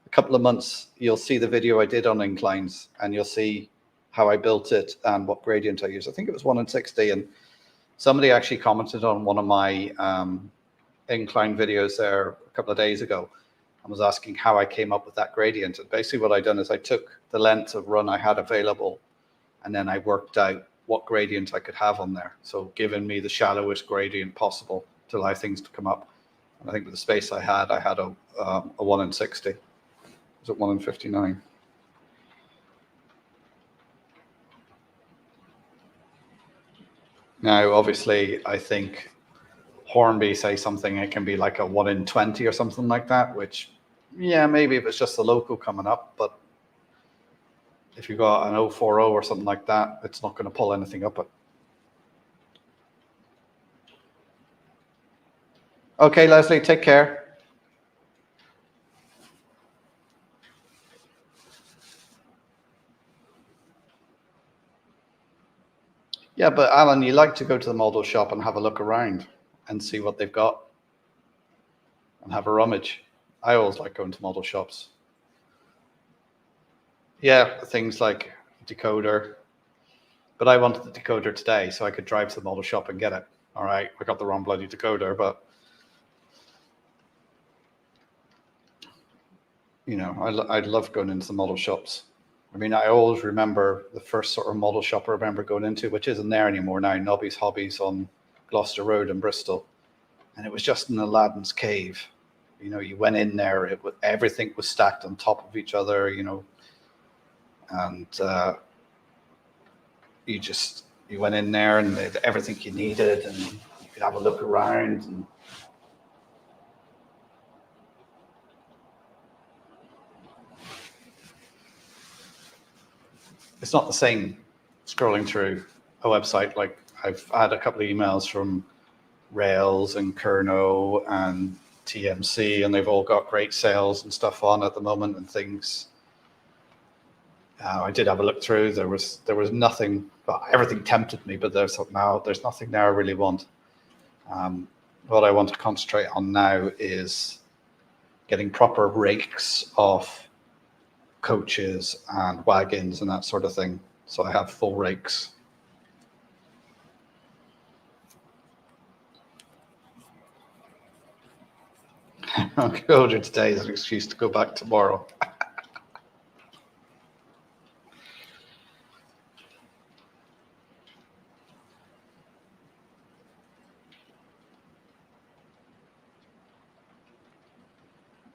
a couple of months, you'll see the video I did on inclines, and you'll see how I built it and what gradient I used. I think it was 1 in 60, and somebody actually commented on one of my incline videos there a couple of days ago, and was asking how I came up with that gradient. And basically what I done is I took the length of run I had available, and then I worked out what gradient I could have on there. So giving me the shallowest gradient possible to allow things to come up. And I think with the space I had a 1 in 60. Was it 1 in 59? Now, obviously, I think Hornby say something, it can be like a 1 in 20 or something like that, which, yeah, maybe if it's just the local coming up, but if you've got an 040 or something like that, it's not going to pull anything up it. Okay, Leslie, take care. Yeah, but Alan, you like to go to the model shop and have a look around and see what they've got and have a rummage. I always like going to model shops. Yeah, things like decoder. But I wanted the decoder today so I could drive to the model shop and get it. All right, I got the wrong bloody decoder, but you know, I love going into the model shops. I mean, I always remember the first sort of model shop I remember going into, which isn't there anymore now, Nobby's Hobbies on Gloucester Road in Bristol. And it was just in Aladdin's cave. You know, you went in there, everything was stacked on top of each other, you know, and you went in there and they had everything you needed, and you could have a look around. And it's not the same scrolling through a website. Like I've had a couple of emails from Rails and Kerno and TMC, and they've all got great sales and stuff on at the moment and things. I did have a look through. There was nothing, but everything tempted me. But there's nothing there I really want. What I want to concentrate on now is getting proper rakes off coaches and wagons and that sort of thing. So I have full rakes. I'll go older today is an excuse to go back tomorrow.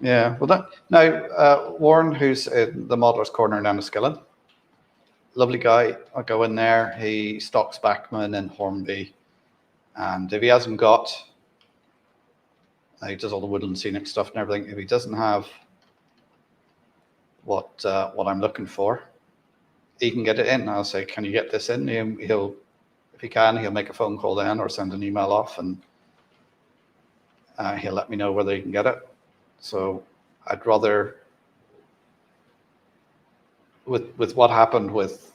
Yeah, well, Warren, who's in the Modeller's Corner in Enniskillen, lovely guy. I'll go in there. He stocks Bachman and Hornby, and if he hasn't got, he does all the woodland scenic stuff and everything. If he doesn't have what I'm looking for, he can get it in. I'll say, "Can you get this in?" He'll, if he can, he'll make a phone call then or send an email off, and he'll let me know whether he can get it. So I'd rather, with what happened with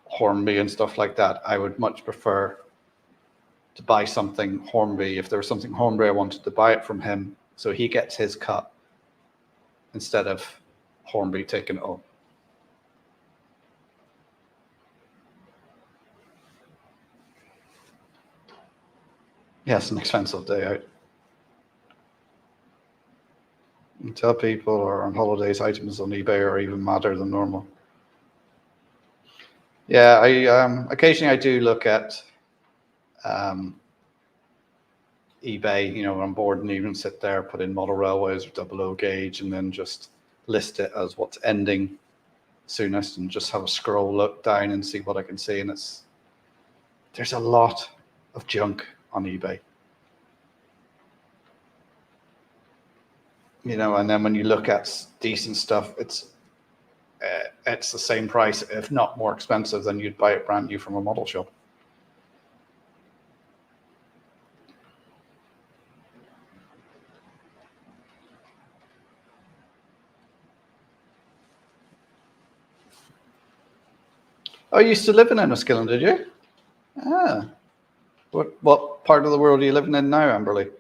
Hornby and stuff like that, I would much prefer to buy something Hornby. If there was something Hornby, I wanted to buy it from him so he gets his cut instead of Hornby taking it all. Yeah, it's an expensive day out. You tell people or on holidays items on eBay are even madder than normal. Yeah, I occasionally I do look at eBay, you know, on board and even sit there, put in model railways or 00 gauge, and then just list it as what's ending soonest, and just have a scroll look down and see what I can see. And there's a lot of junk on eBay. You know, and then when you look at decent stuff, it's the same price, if not more expensive than you'd buy it brand new from a model shop. Oh, you used to live in Enniskillen, did you? Ah. What part of the world are you living in now, Amberley?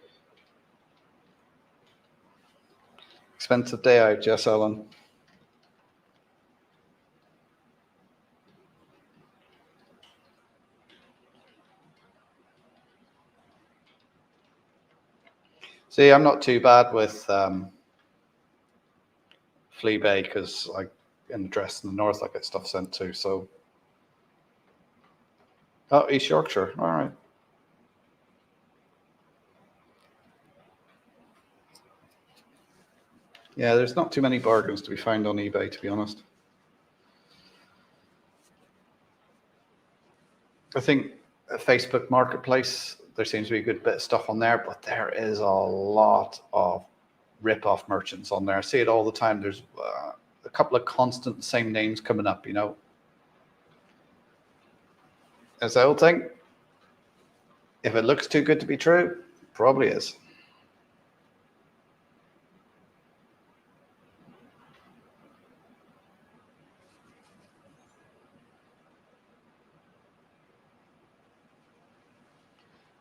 Expensive day out, Jess Ellen. See, I'm not too bad with Flea Bay because like in the address in the north, I get stuff sent to. So, oh, East Yorkshire. All right. Yeah, there's not too many bargains to be found on eBay, to be honest. I think a Facebook Marketplace, there seems to be a good bit of stuff on there, but there is a lot of rip-off merchants on there. I see it all the time. There's a couple of constant same names coming up, you know. It's the whole thing. If it looks too good to be true, probably is.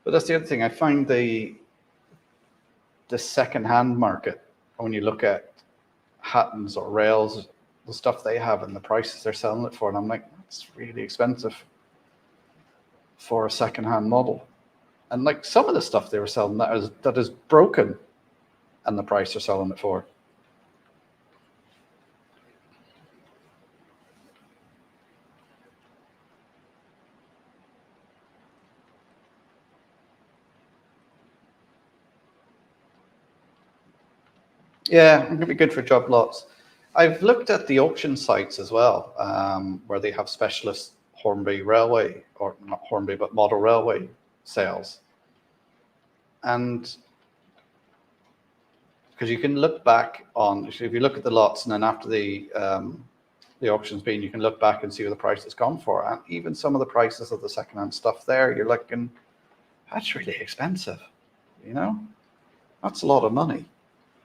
But that's the other thing. I find the second-hand market, when you look at Hattons or Rails, the stuff they have and the prices they're selling it for, and I'm like, that's really expensive for a second-hand model. And like some of the stuff they were selling that is broken, and the price they're selling it for. Yeah, it could be good for job lots. I've looked at the auction sites as well, where they have specialist Hornby Railway, or not Hornby, but model railway sales. And because you can look back on, if you look at the lots and then after the auction's been, you can look back and see what the price has gone for. And even some of the prices of the secondhand stuff there, you're looking, that's really expensive, you know? That's a lot of money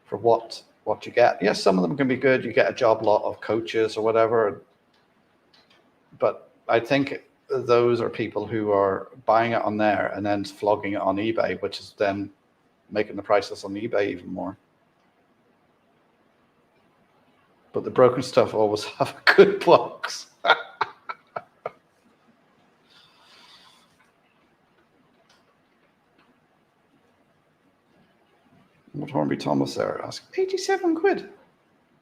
for what you get. Yes, some of them can be good. You get a job lot of coaches or whatever. But I think those are people who are buying it on there and then flogging it on eBay, which is then making the prices on eBay even more. But the broken stuff always have a good box. What Hornby Thomas there? Ask 87 quid.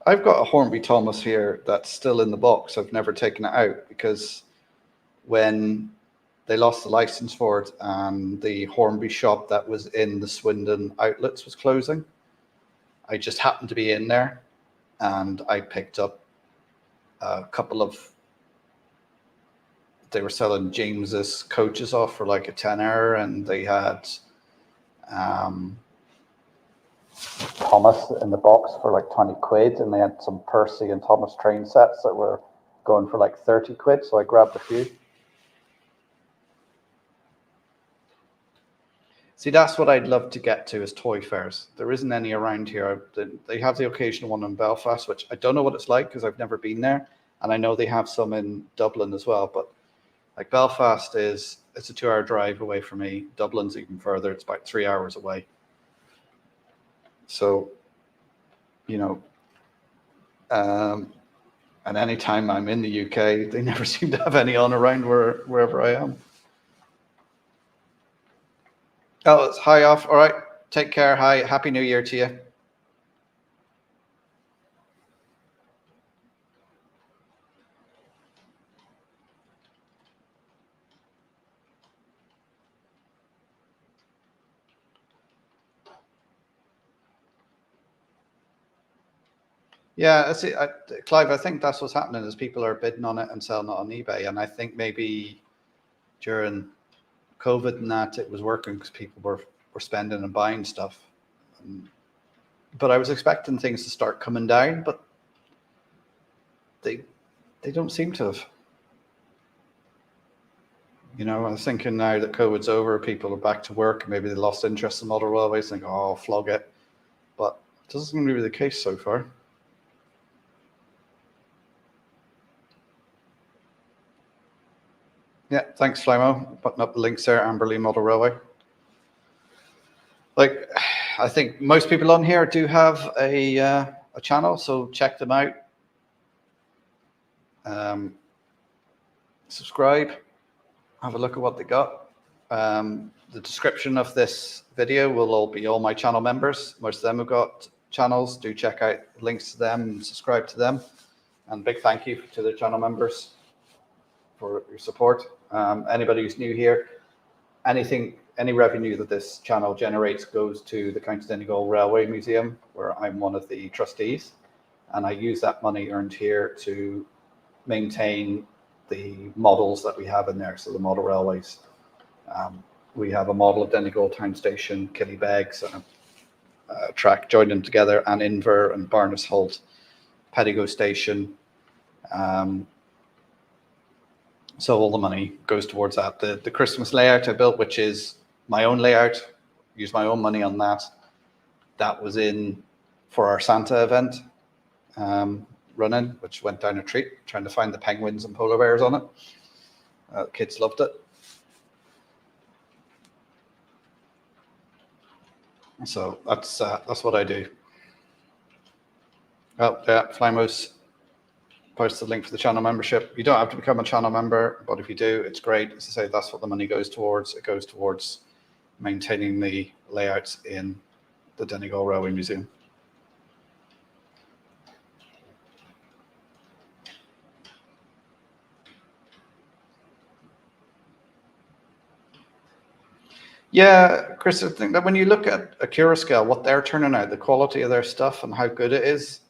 I've got a Hornby Thomas here that's still in the box. I've never taken it out because when they lost the license for it and the Hornby shop that was in the Swindon outlets was closing, I just happened to be in there and I picked up a couple of, they were selling James's coaches off for like a tenner, and they had Thomas in the box for like 20 quid, and they had some Percy and Thomas train sets that were going for like 30 quid, so I grabbed a few. See, that's what I'd love to get to, is toy fairs. There isn't any around here. They have the occasional one in Belfast, which I don't know what it's like because I've never been there, and I know they have some in Dublin as well, but like Belfast it's a 2-hour drive away from me. Dublin's even further. It's about 3 hours away. So, you know, and anytime I'm in the UK, they never seem to have any on around wherever I am. Oh, it's high off. All right. Take care. Hi. Happy New Year to you. Yeah, see, Clive, I think that's what's happening is people are bidding on it and selling it on eBay. And I think maybe during COVID and that, it was working because people were spending and buying stuff. But I was expecting things to start coming down, but they don't seem to have. You know, I was thinking now that COVID's over, people are back to work, maybe they lost interest in model railways, think, oh, I'll flog it. But it doesn't seem to be the case so far. Yeah, thanks, Flymo. Putting up the links there, Amberley Model Railway. Like, I think most people on here do have a channel, so check them out. Subscribe, have a look at what they got. The description of this video will all be all my channel members. Most of them have got channels. Do check out links to them and subscribe to them. And big thank you to the channel members for your support. Anybody who's new here, any revenue that this channel generates goes to the County Donegal Railway Museum, where I'm one of the trustees, and I use that money earned here to maintain the models that we have in there, so the model railways. We have a model of Donegal Town Station, Killybegs, a track joining them together, and Inver and Barnes Holt, Pedigo Station. So all the money goes towards that. The Christmas layout I built, which is my own layout, used my own money on that. That was in for our Santa event running, which went down a treat, trying to find the penguins and polar bears on it. The kids loved it. So that's what I do. Oh yeah, Flymo's post the link for the channel membership. You don't have to become a channel member, but if you do, it's great. As I say, that's what the money goes towards. It goes towards maintaining the layouts in the Donegal Railway Museum. Yeah, Chris, I think that when you look at Accurascale, what they're turning out, the quality of their stuff and how good it is,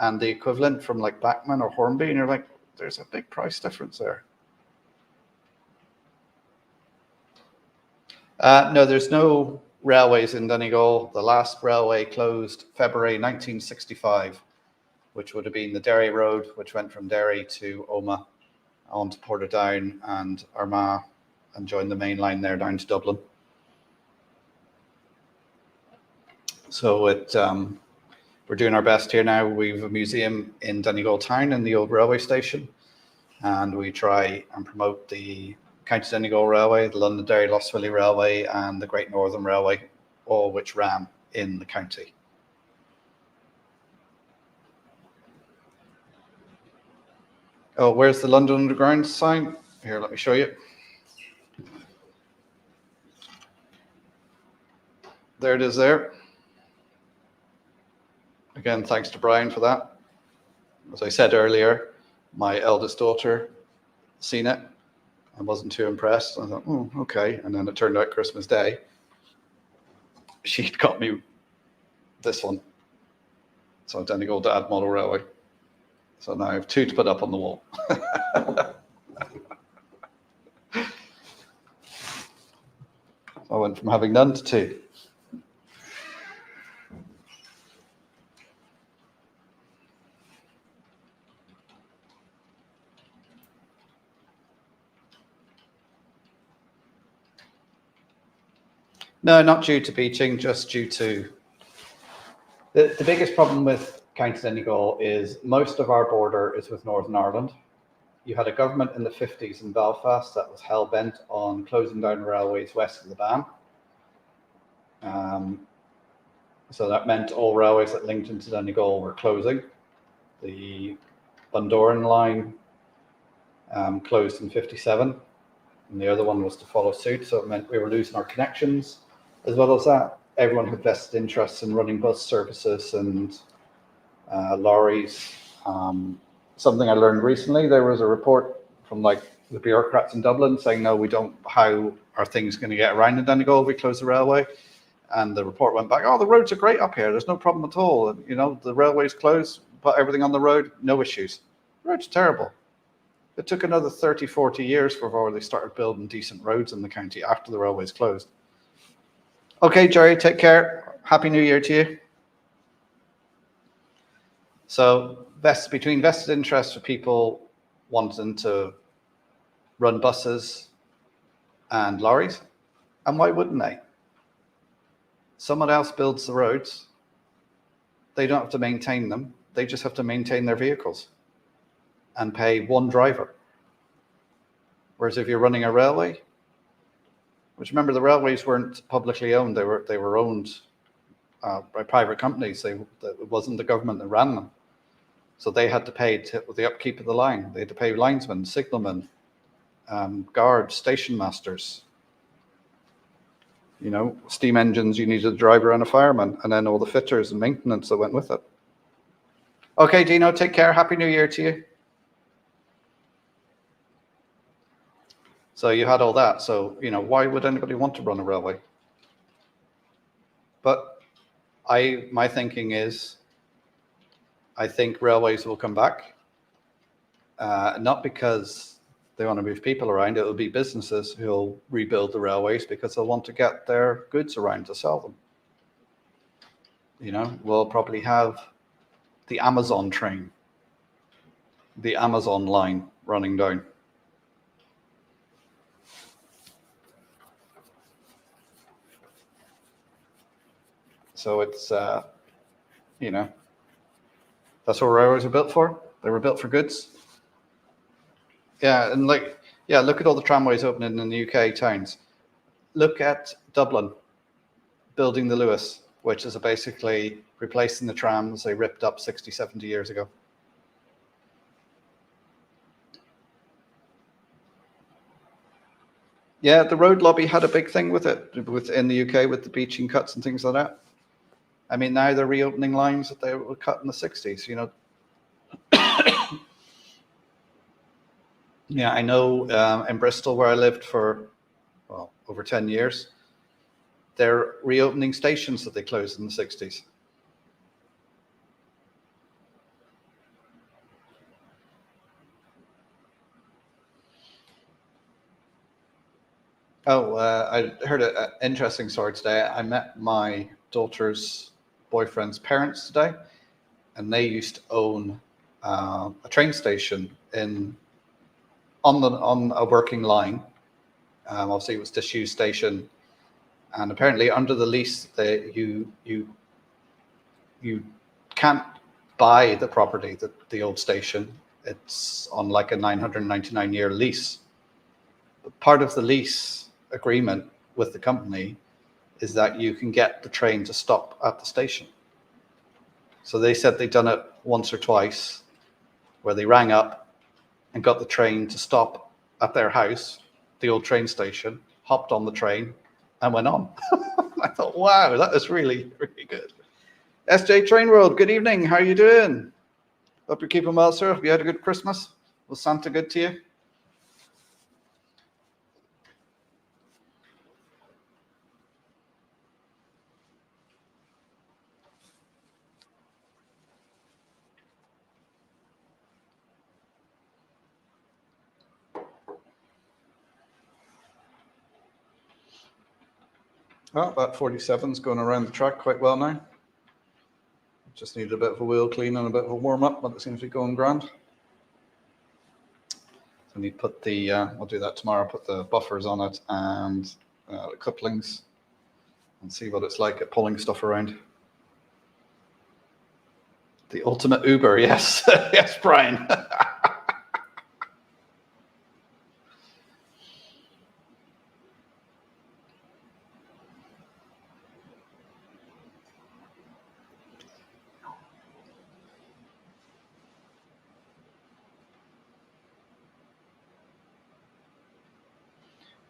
and the equivalent from like Bachmann or Hornby, and you're like, there's a big price difference there. No, there's no railways in Donegal. The last railway closed February 1965, which would have been the Derry Road, which went from Derry to Omagh on to Portadown and Armagh and joined the main line there down to Dublin. So we're doing our best here now. We have a museum in Donegal Town in the old railway station, and we try and promote the County Donegal Railway, the Londonderry Lossville Railway, and the Great Northern Railway, all which ran in the county. Oh, where's the London Underground sign? Here, let me show you. There it is there. Again, thanks to Brian for that. As I said earlier, my eldest daughter seen it and wasn't too impressed. I thought, oh, okay. And then it turned out Christmas Day, she'd got me this one. So Donegal Dad Model Railway. So now I have two to put up on the wall. I went from having none to two. No, not due to beaching, just due to the biggest problem with County Donegal is most of our border is with Northern Ireland. You had a government in the 50s in Belfast that was hell-bent on closing down railways west of the Bann. So that meant all railways at Lemington to Donegal were closing. The Bundoran line closed in 57, and the other one was to follow suit. So it meant we were losing our connections. As well as that, everyone had vested interests in running bus services and lorries. Something I learned recently, there was a report from like the bureaucrats in Dublin saying, no, we don't, how are things going to get around in Donegal if we close the railway? And the report went back, oh, the roads are great up here. There's no problem at all. And, you know, the railway's closed, put everything on the road, no issues. The road's terrible. It took another 30, 40 years before they started building decent roads in the county after the railways closed. Okay, Jerry, take care. Happy New Year to you. So between vested interests for people wanting to run buses and lorries, and why wouldn't they? Someone else builds the roads. They don't have to maintain them. They just have to maintain their vehicles and pay one driver. Whereas if you're running a railway, which remember the railways weren't publicly owned, they were owned by private companies. It wasn't the government that ran them. So they had to pay the upkeep of the line. They had to pay linesmen, signalmen, guards, station masters. You know, steam engines, you needed a driver and a fireman, and then all the fitters and maintenance that went with it. Okay, Dino, take care. Happy New Year to you. So you had all that. So, you know, why would anybody want to run a railway? But my thinking is, I think railways will come back, not because they want to move people around. It'll be businesses who'll rebuild the railways because they'll want to get their goods around to sell them. You know, we'll probably have the Amazon train, the Amazon line running down. So it's, you know, that's what railways are built for. They were built for goods. Yeah, and like, yeah, look at all the tramways opening in the UK towns. Look at Dublin building the Lewis, which is basically replacing the trams they ripped up 60, 70 years ago. Yeah, the road lobby had a big thing with it in the UK with the beaching cuts and things like that. I mean, now they're reopening lines that they were cut in the 60s, you know. Yeah, I know in Bristol, where I lived for, well, over 10 years, they're reopening stations that they closed in the 60s. Oh, I heard an interesting story today. I met my daughter's boyfriend's parents today, and they used to own a train station on a working line. Obviously, it was disused station, and apparently under the lease, you can't buy the property, the old station. It's on like a 999-year lease. But part of the lease agreement with the company is that you can get the train to stop at the station. So they said they'd done it once or twice, where they rang up and got the train to stop at their house, the old train station, hopped on the train and went on. I thought, wow, that is really, really good. SJ TrainWorld, good evening. How are you doing? Hope you're keeping well, sir. Have you had a good Christmas? Was Santa good to you? Well, that 47's going around the track quite well now. Just needed a bit of a wheel clean and a bit of a warm up, but it seems to be going grand. So I need to put the, I'll do that tomorrow, put the buffers on it and the couplings and see what it's like at pulling stuff around. The ultimate Uber, yes. Yes, Brian.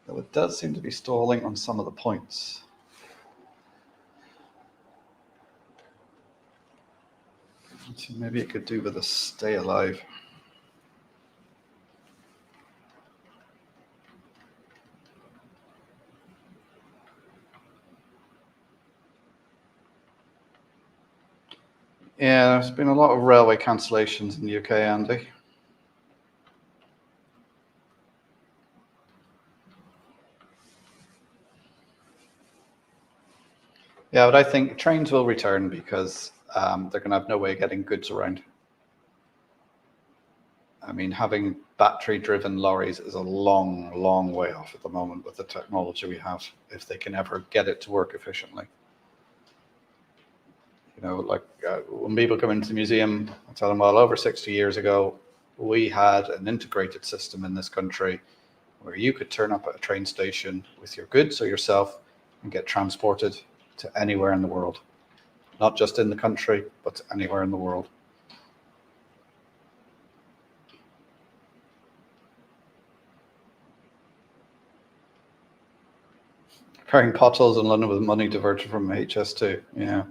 Though it does seem to be stalling on some of the points. Maybe it could do with a stay alive. Yeah, there's been a lot of railway cancellations in the UK, Andy. Yeah, but I think trains will return because they're going to have no way of getting goods around. I mean, having battery-driven lorries is a long, long way off at the moment with the technology we have, if they can ever get it to work efficiently. You know, like when people come into the museum, I tell them, well, over 60 years ago, we had an integrated system in this country where you could turn up at a train station with your goods or yourself and get transported to anywhere in the world, not just in the country, but to anywhere in the world. repairing potholes in London with money diverted from HS2. Yeah.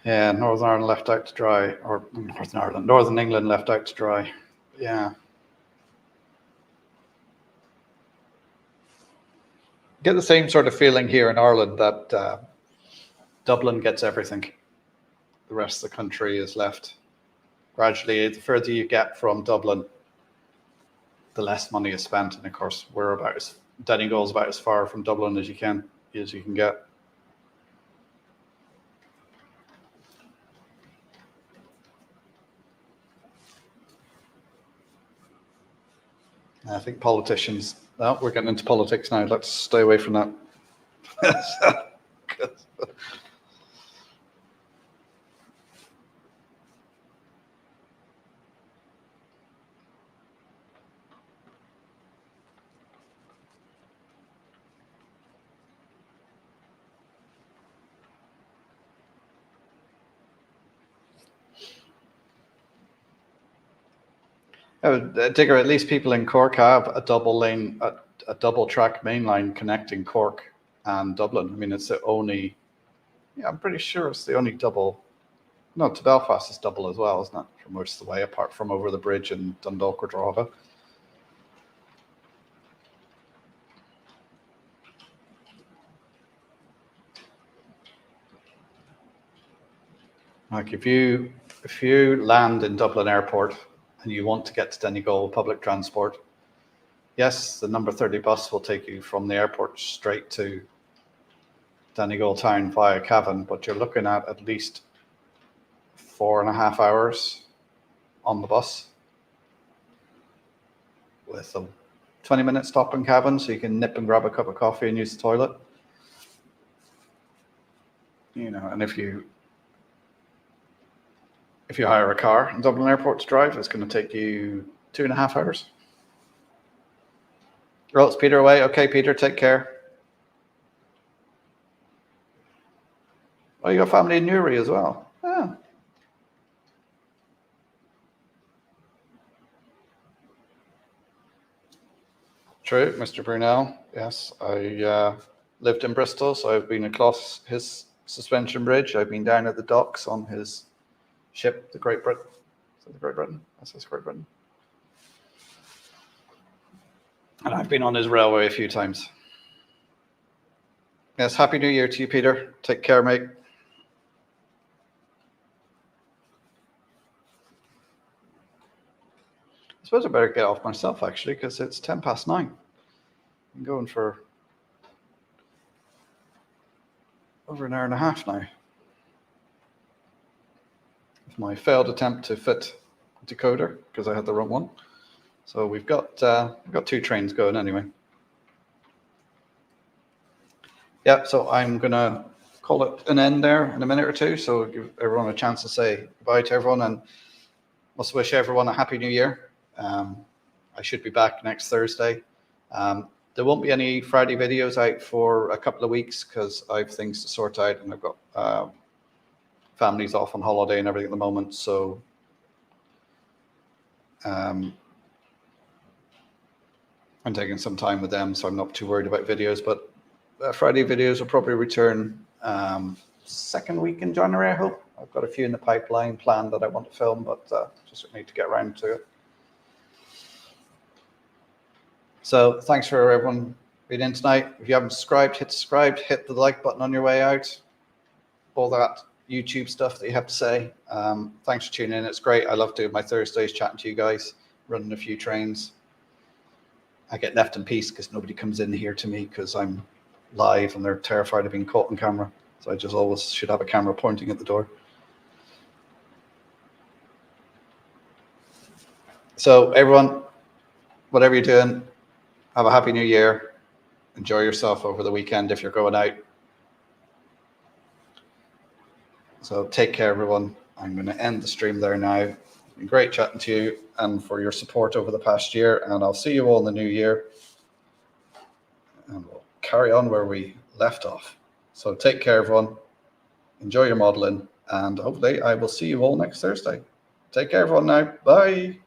Yeah, Northern Ireland left out to dry, or Northern England left out to dry. Yeah. Get the same sort of feeling here in Ireland that Dublin gets everything. The rest of the country is left. Gradually, the further you get from Dublin, the less money is spent. And of course, Donegal is about as far from Dublin as you can get. I think politicians. No, we're getting into politics now. Let's stay away from that. Digger, at least people in Cork have a double track main line connecting Cork and Dublin. I mean, it's the only, I'm pretty sure it's the only double. No, to Belfast is double as well, isn't it? From most of the way, apart from over the bridge in Dundalk or Drogheda. Like if you land in Dublin Airport and you want to get to Donegal public transport, yes, the number 30 bus will take you from the airport straight to Donegal town via Cavan, but you're looking at least 4.5 hours on the bus with a 20-minute stop in Cavan, so you can nip and grab a cup of coffee and use the toilet. And if you hire a car in Dublin Airport to drive, it's going to take you 2.5 hours. Oh, it's Peter away. Okay, Peter, take care. Oh, you got family in Newry as well. Yeah. True, Mr. Brunel. Yes, I lived in Bristol, so I've been across his suspension bridge. I've been down at the docks on his ship, the Great Britain. Is that the Great Britain? That's his Great Britain. And I've been on his railway a few times. Yes, Happy New Year to you, Peter. Take care, mate. I suppose I better get off myself, actually, because it's 9:10. I'm going for over an hour and a half now. With my failed attempt to fit a decoder, because I had the wrong one. So we've got 2 trains going anyway. Yeah, so I'm going to call it an end there in a minute or two, so give everyone a chance to say goodbye to everyone, and must wish everyone a Happy New Year. I should be back next Thursday. There won't be any Friday videos out for a couple of weeks because I have things to sort out, and I've got families off on holiday and everything at the moment. So I'm taking some time with them, so I'm not too worried about videos. But Friday videos will probably return second week in January, I hope. I've got a few in the pipeline planned that I want to film, but just need to get around to it. So thanks for everyone being in tonight. If you haven't subscribed, hit the like button on your way out. All that YouTube stuff that you have to say. Thanks for tuning in. It's great. I love doing my Thursdays, chatting to you guys, running a few trains. I get left in peace because nobody comes in here to me because I'm live and they're terrified of being caught on camera. So I just always should have a camera pointing at the door. So everyone, whatever you're doing, have a Happy New Year. Enjoy yourself over the weekend if you're going out. So take care, everyone. I'm going to end the stream there now. It's been great chatting to you and for your support over the past year. And I'll see you all in the new year. And we'll carry on where we left off. So take care, everyone. Enjoy your modeling. And hopefully I will see you all next Thursday. Take care, everyone now. Bye.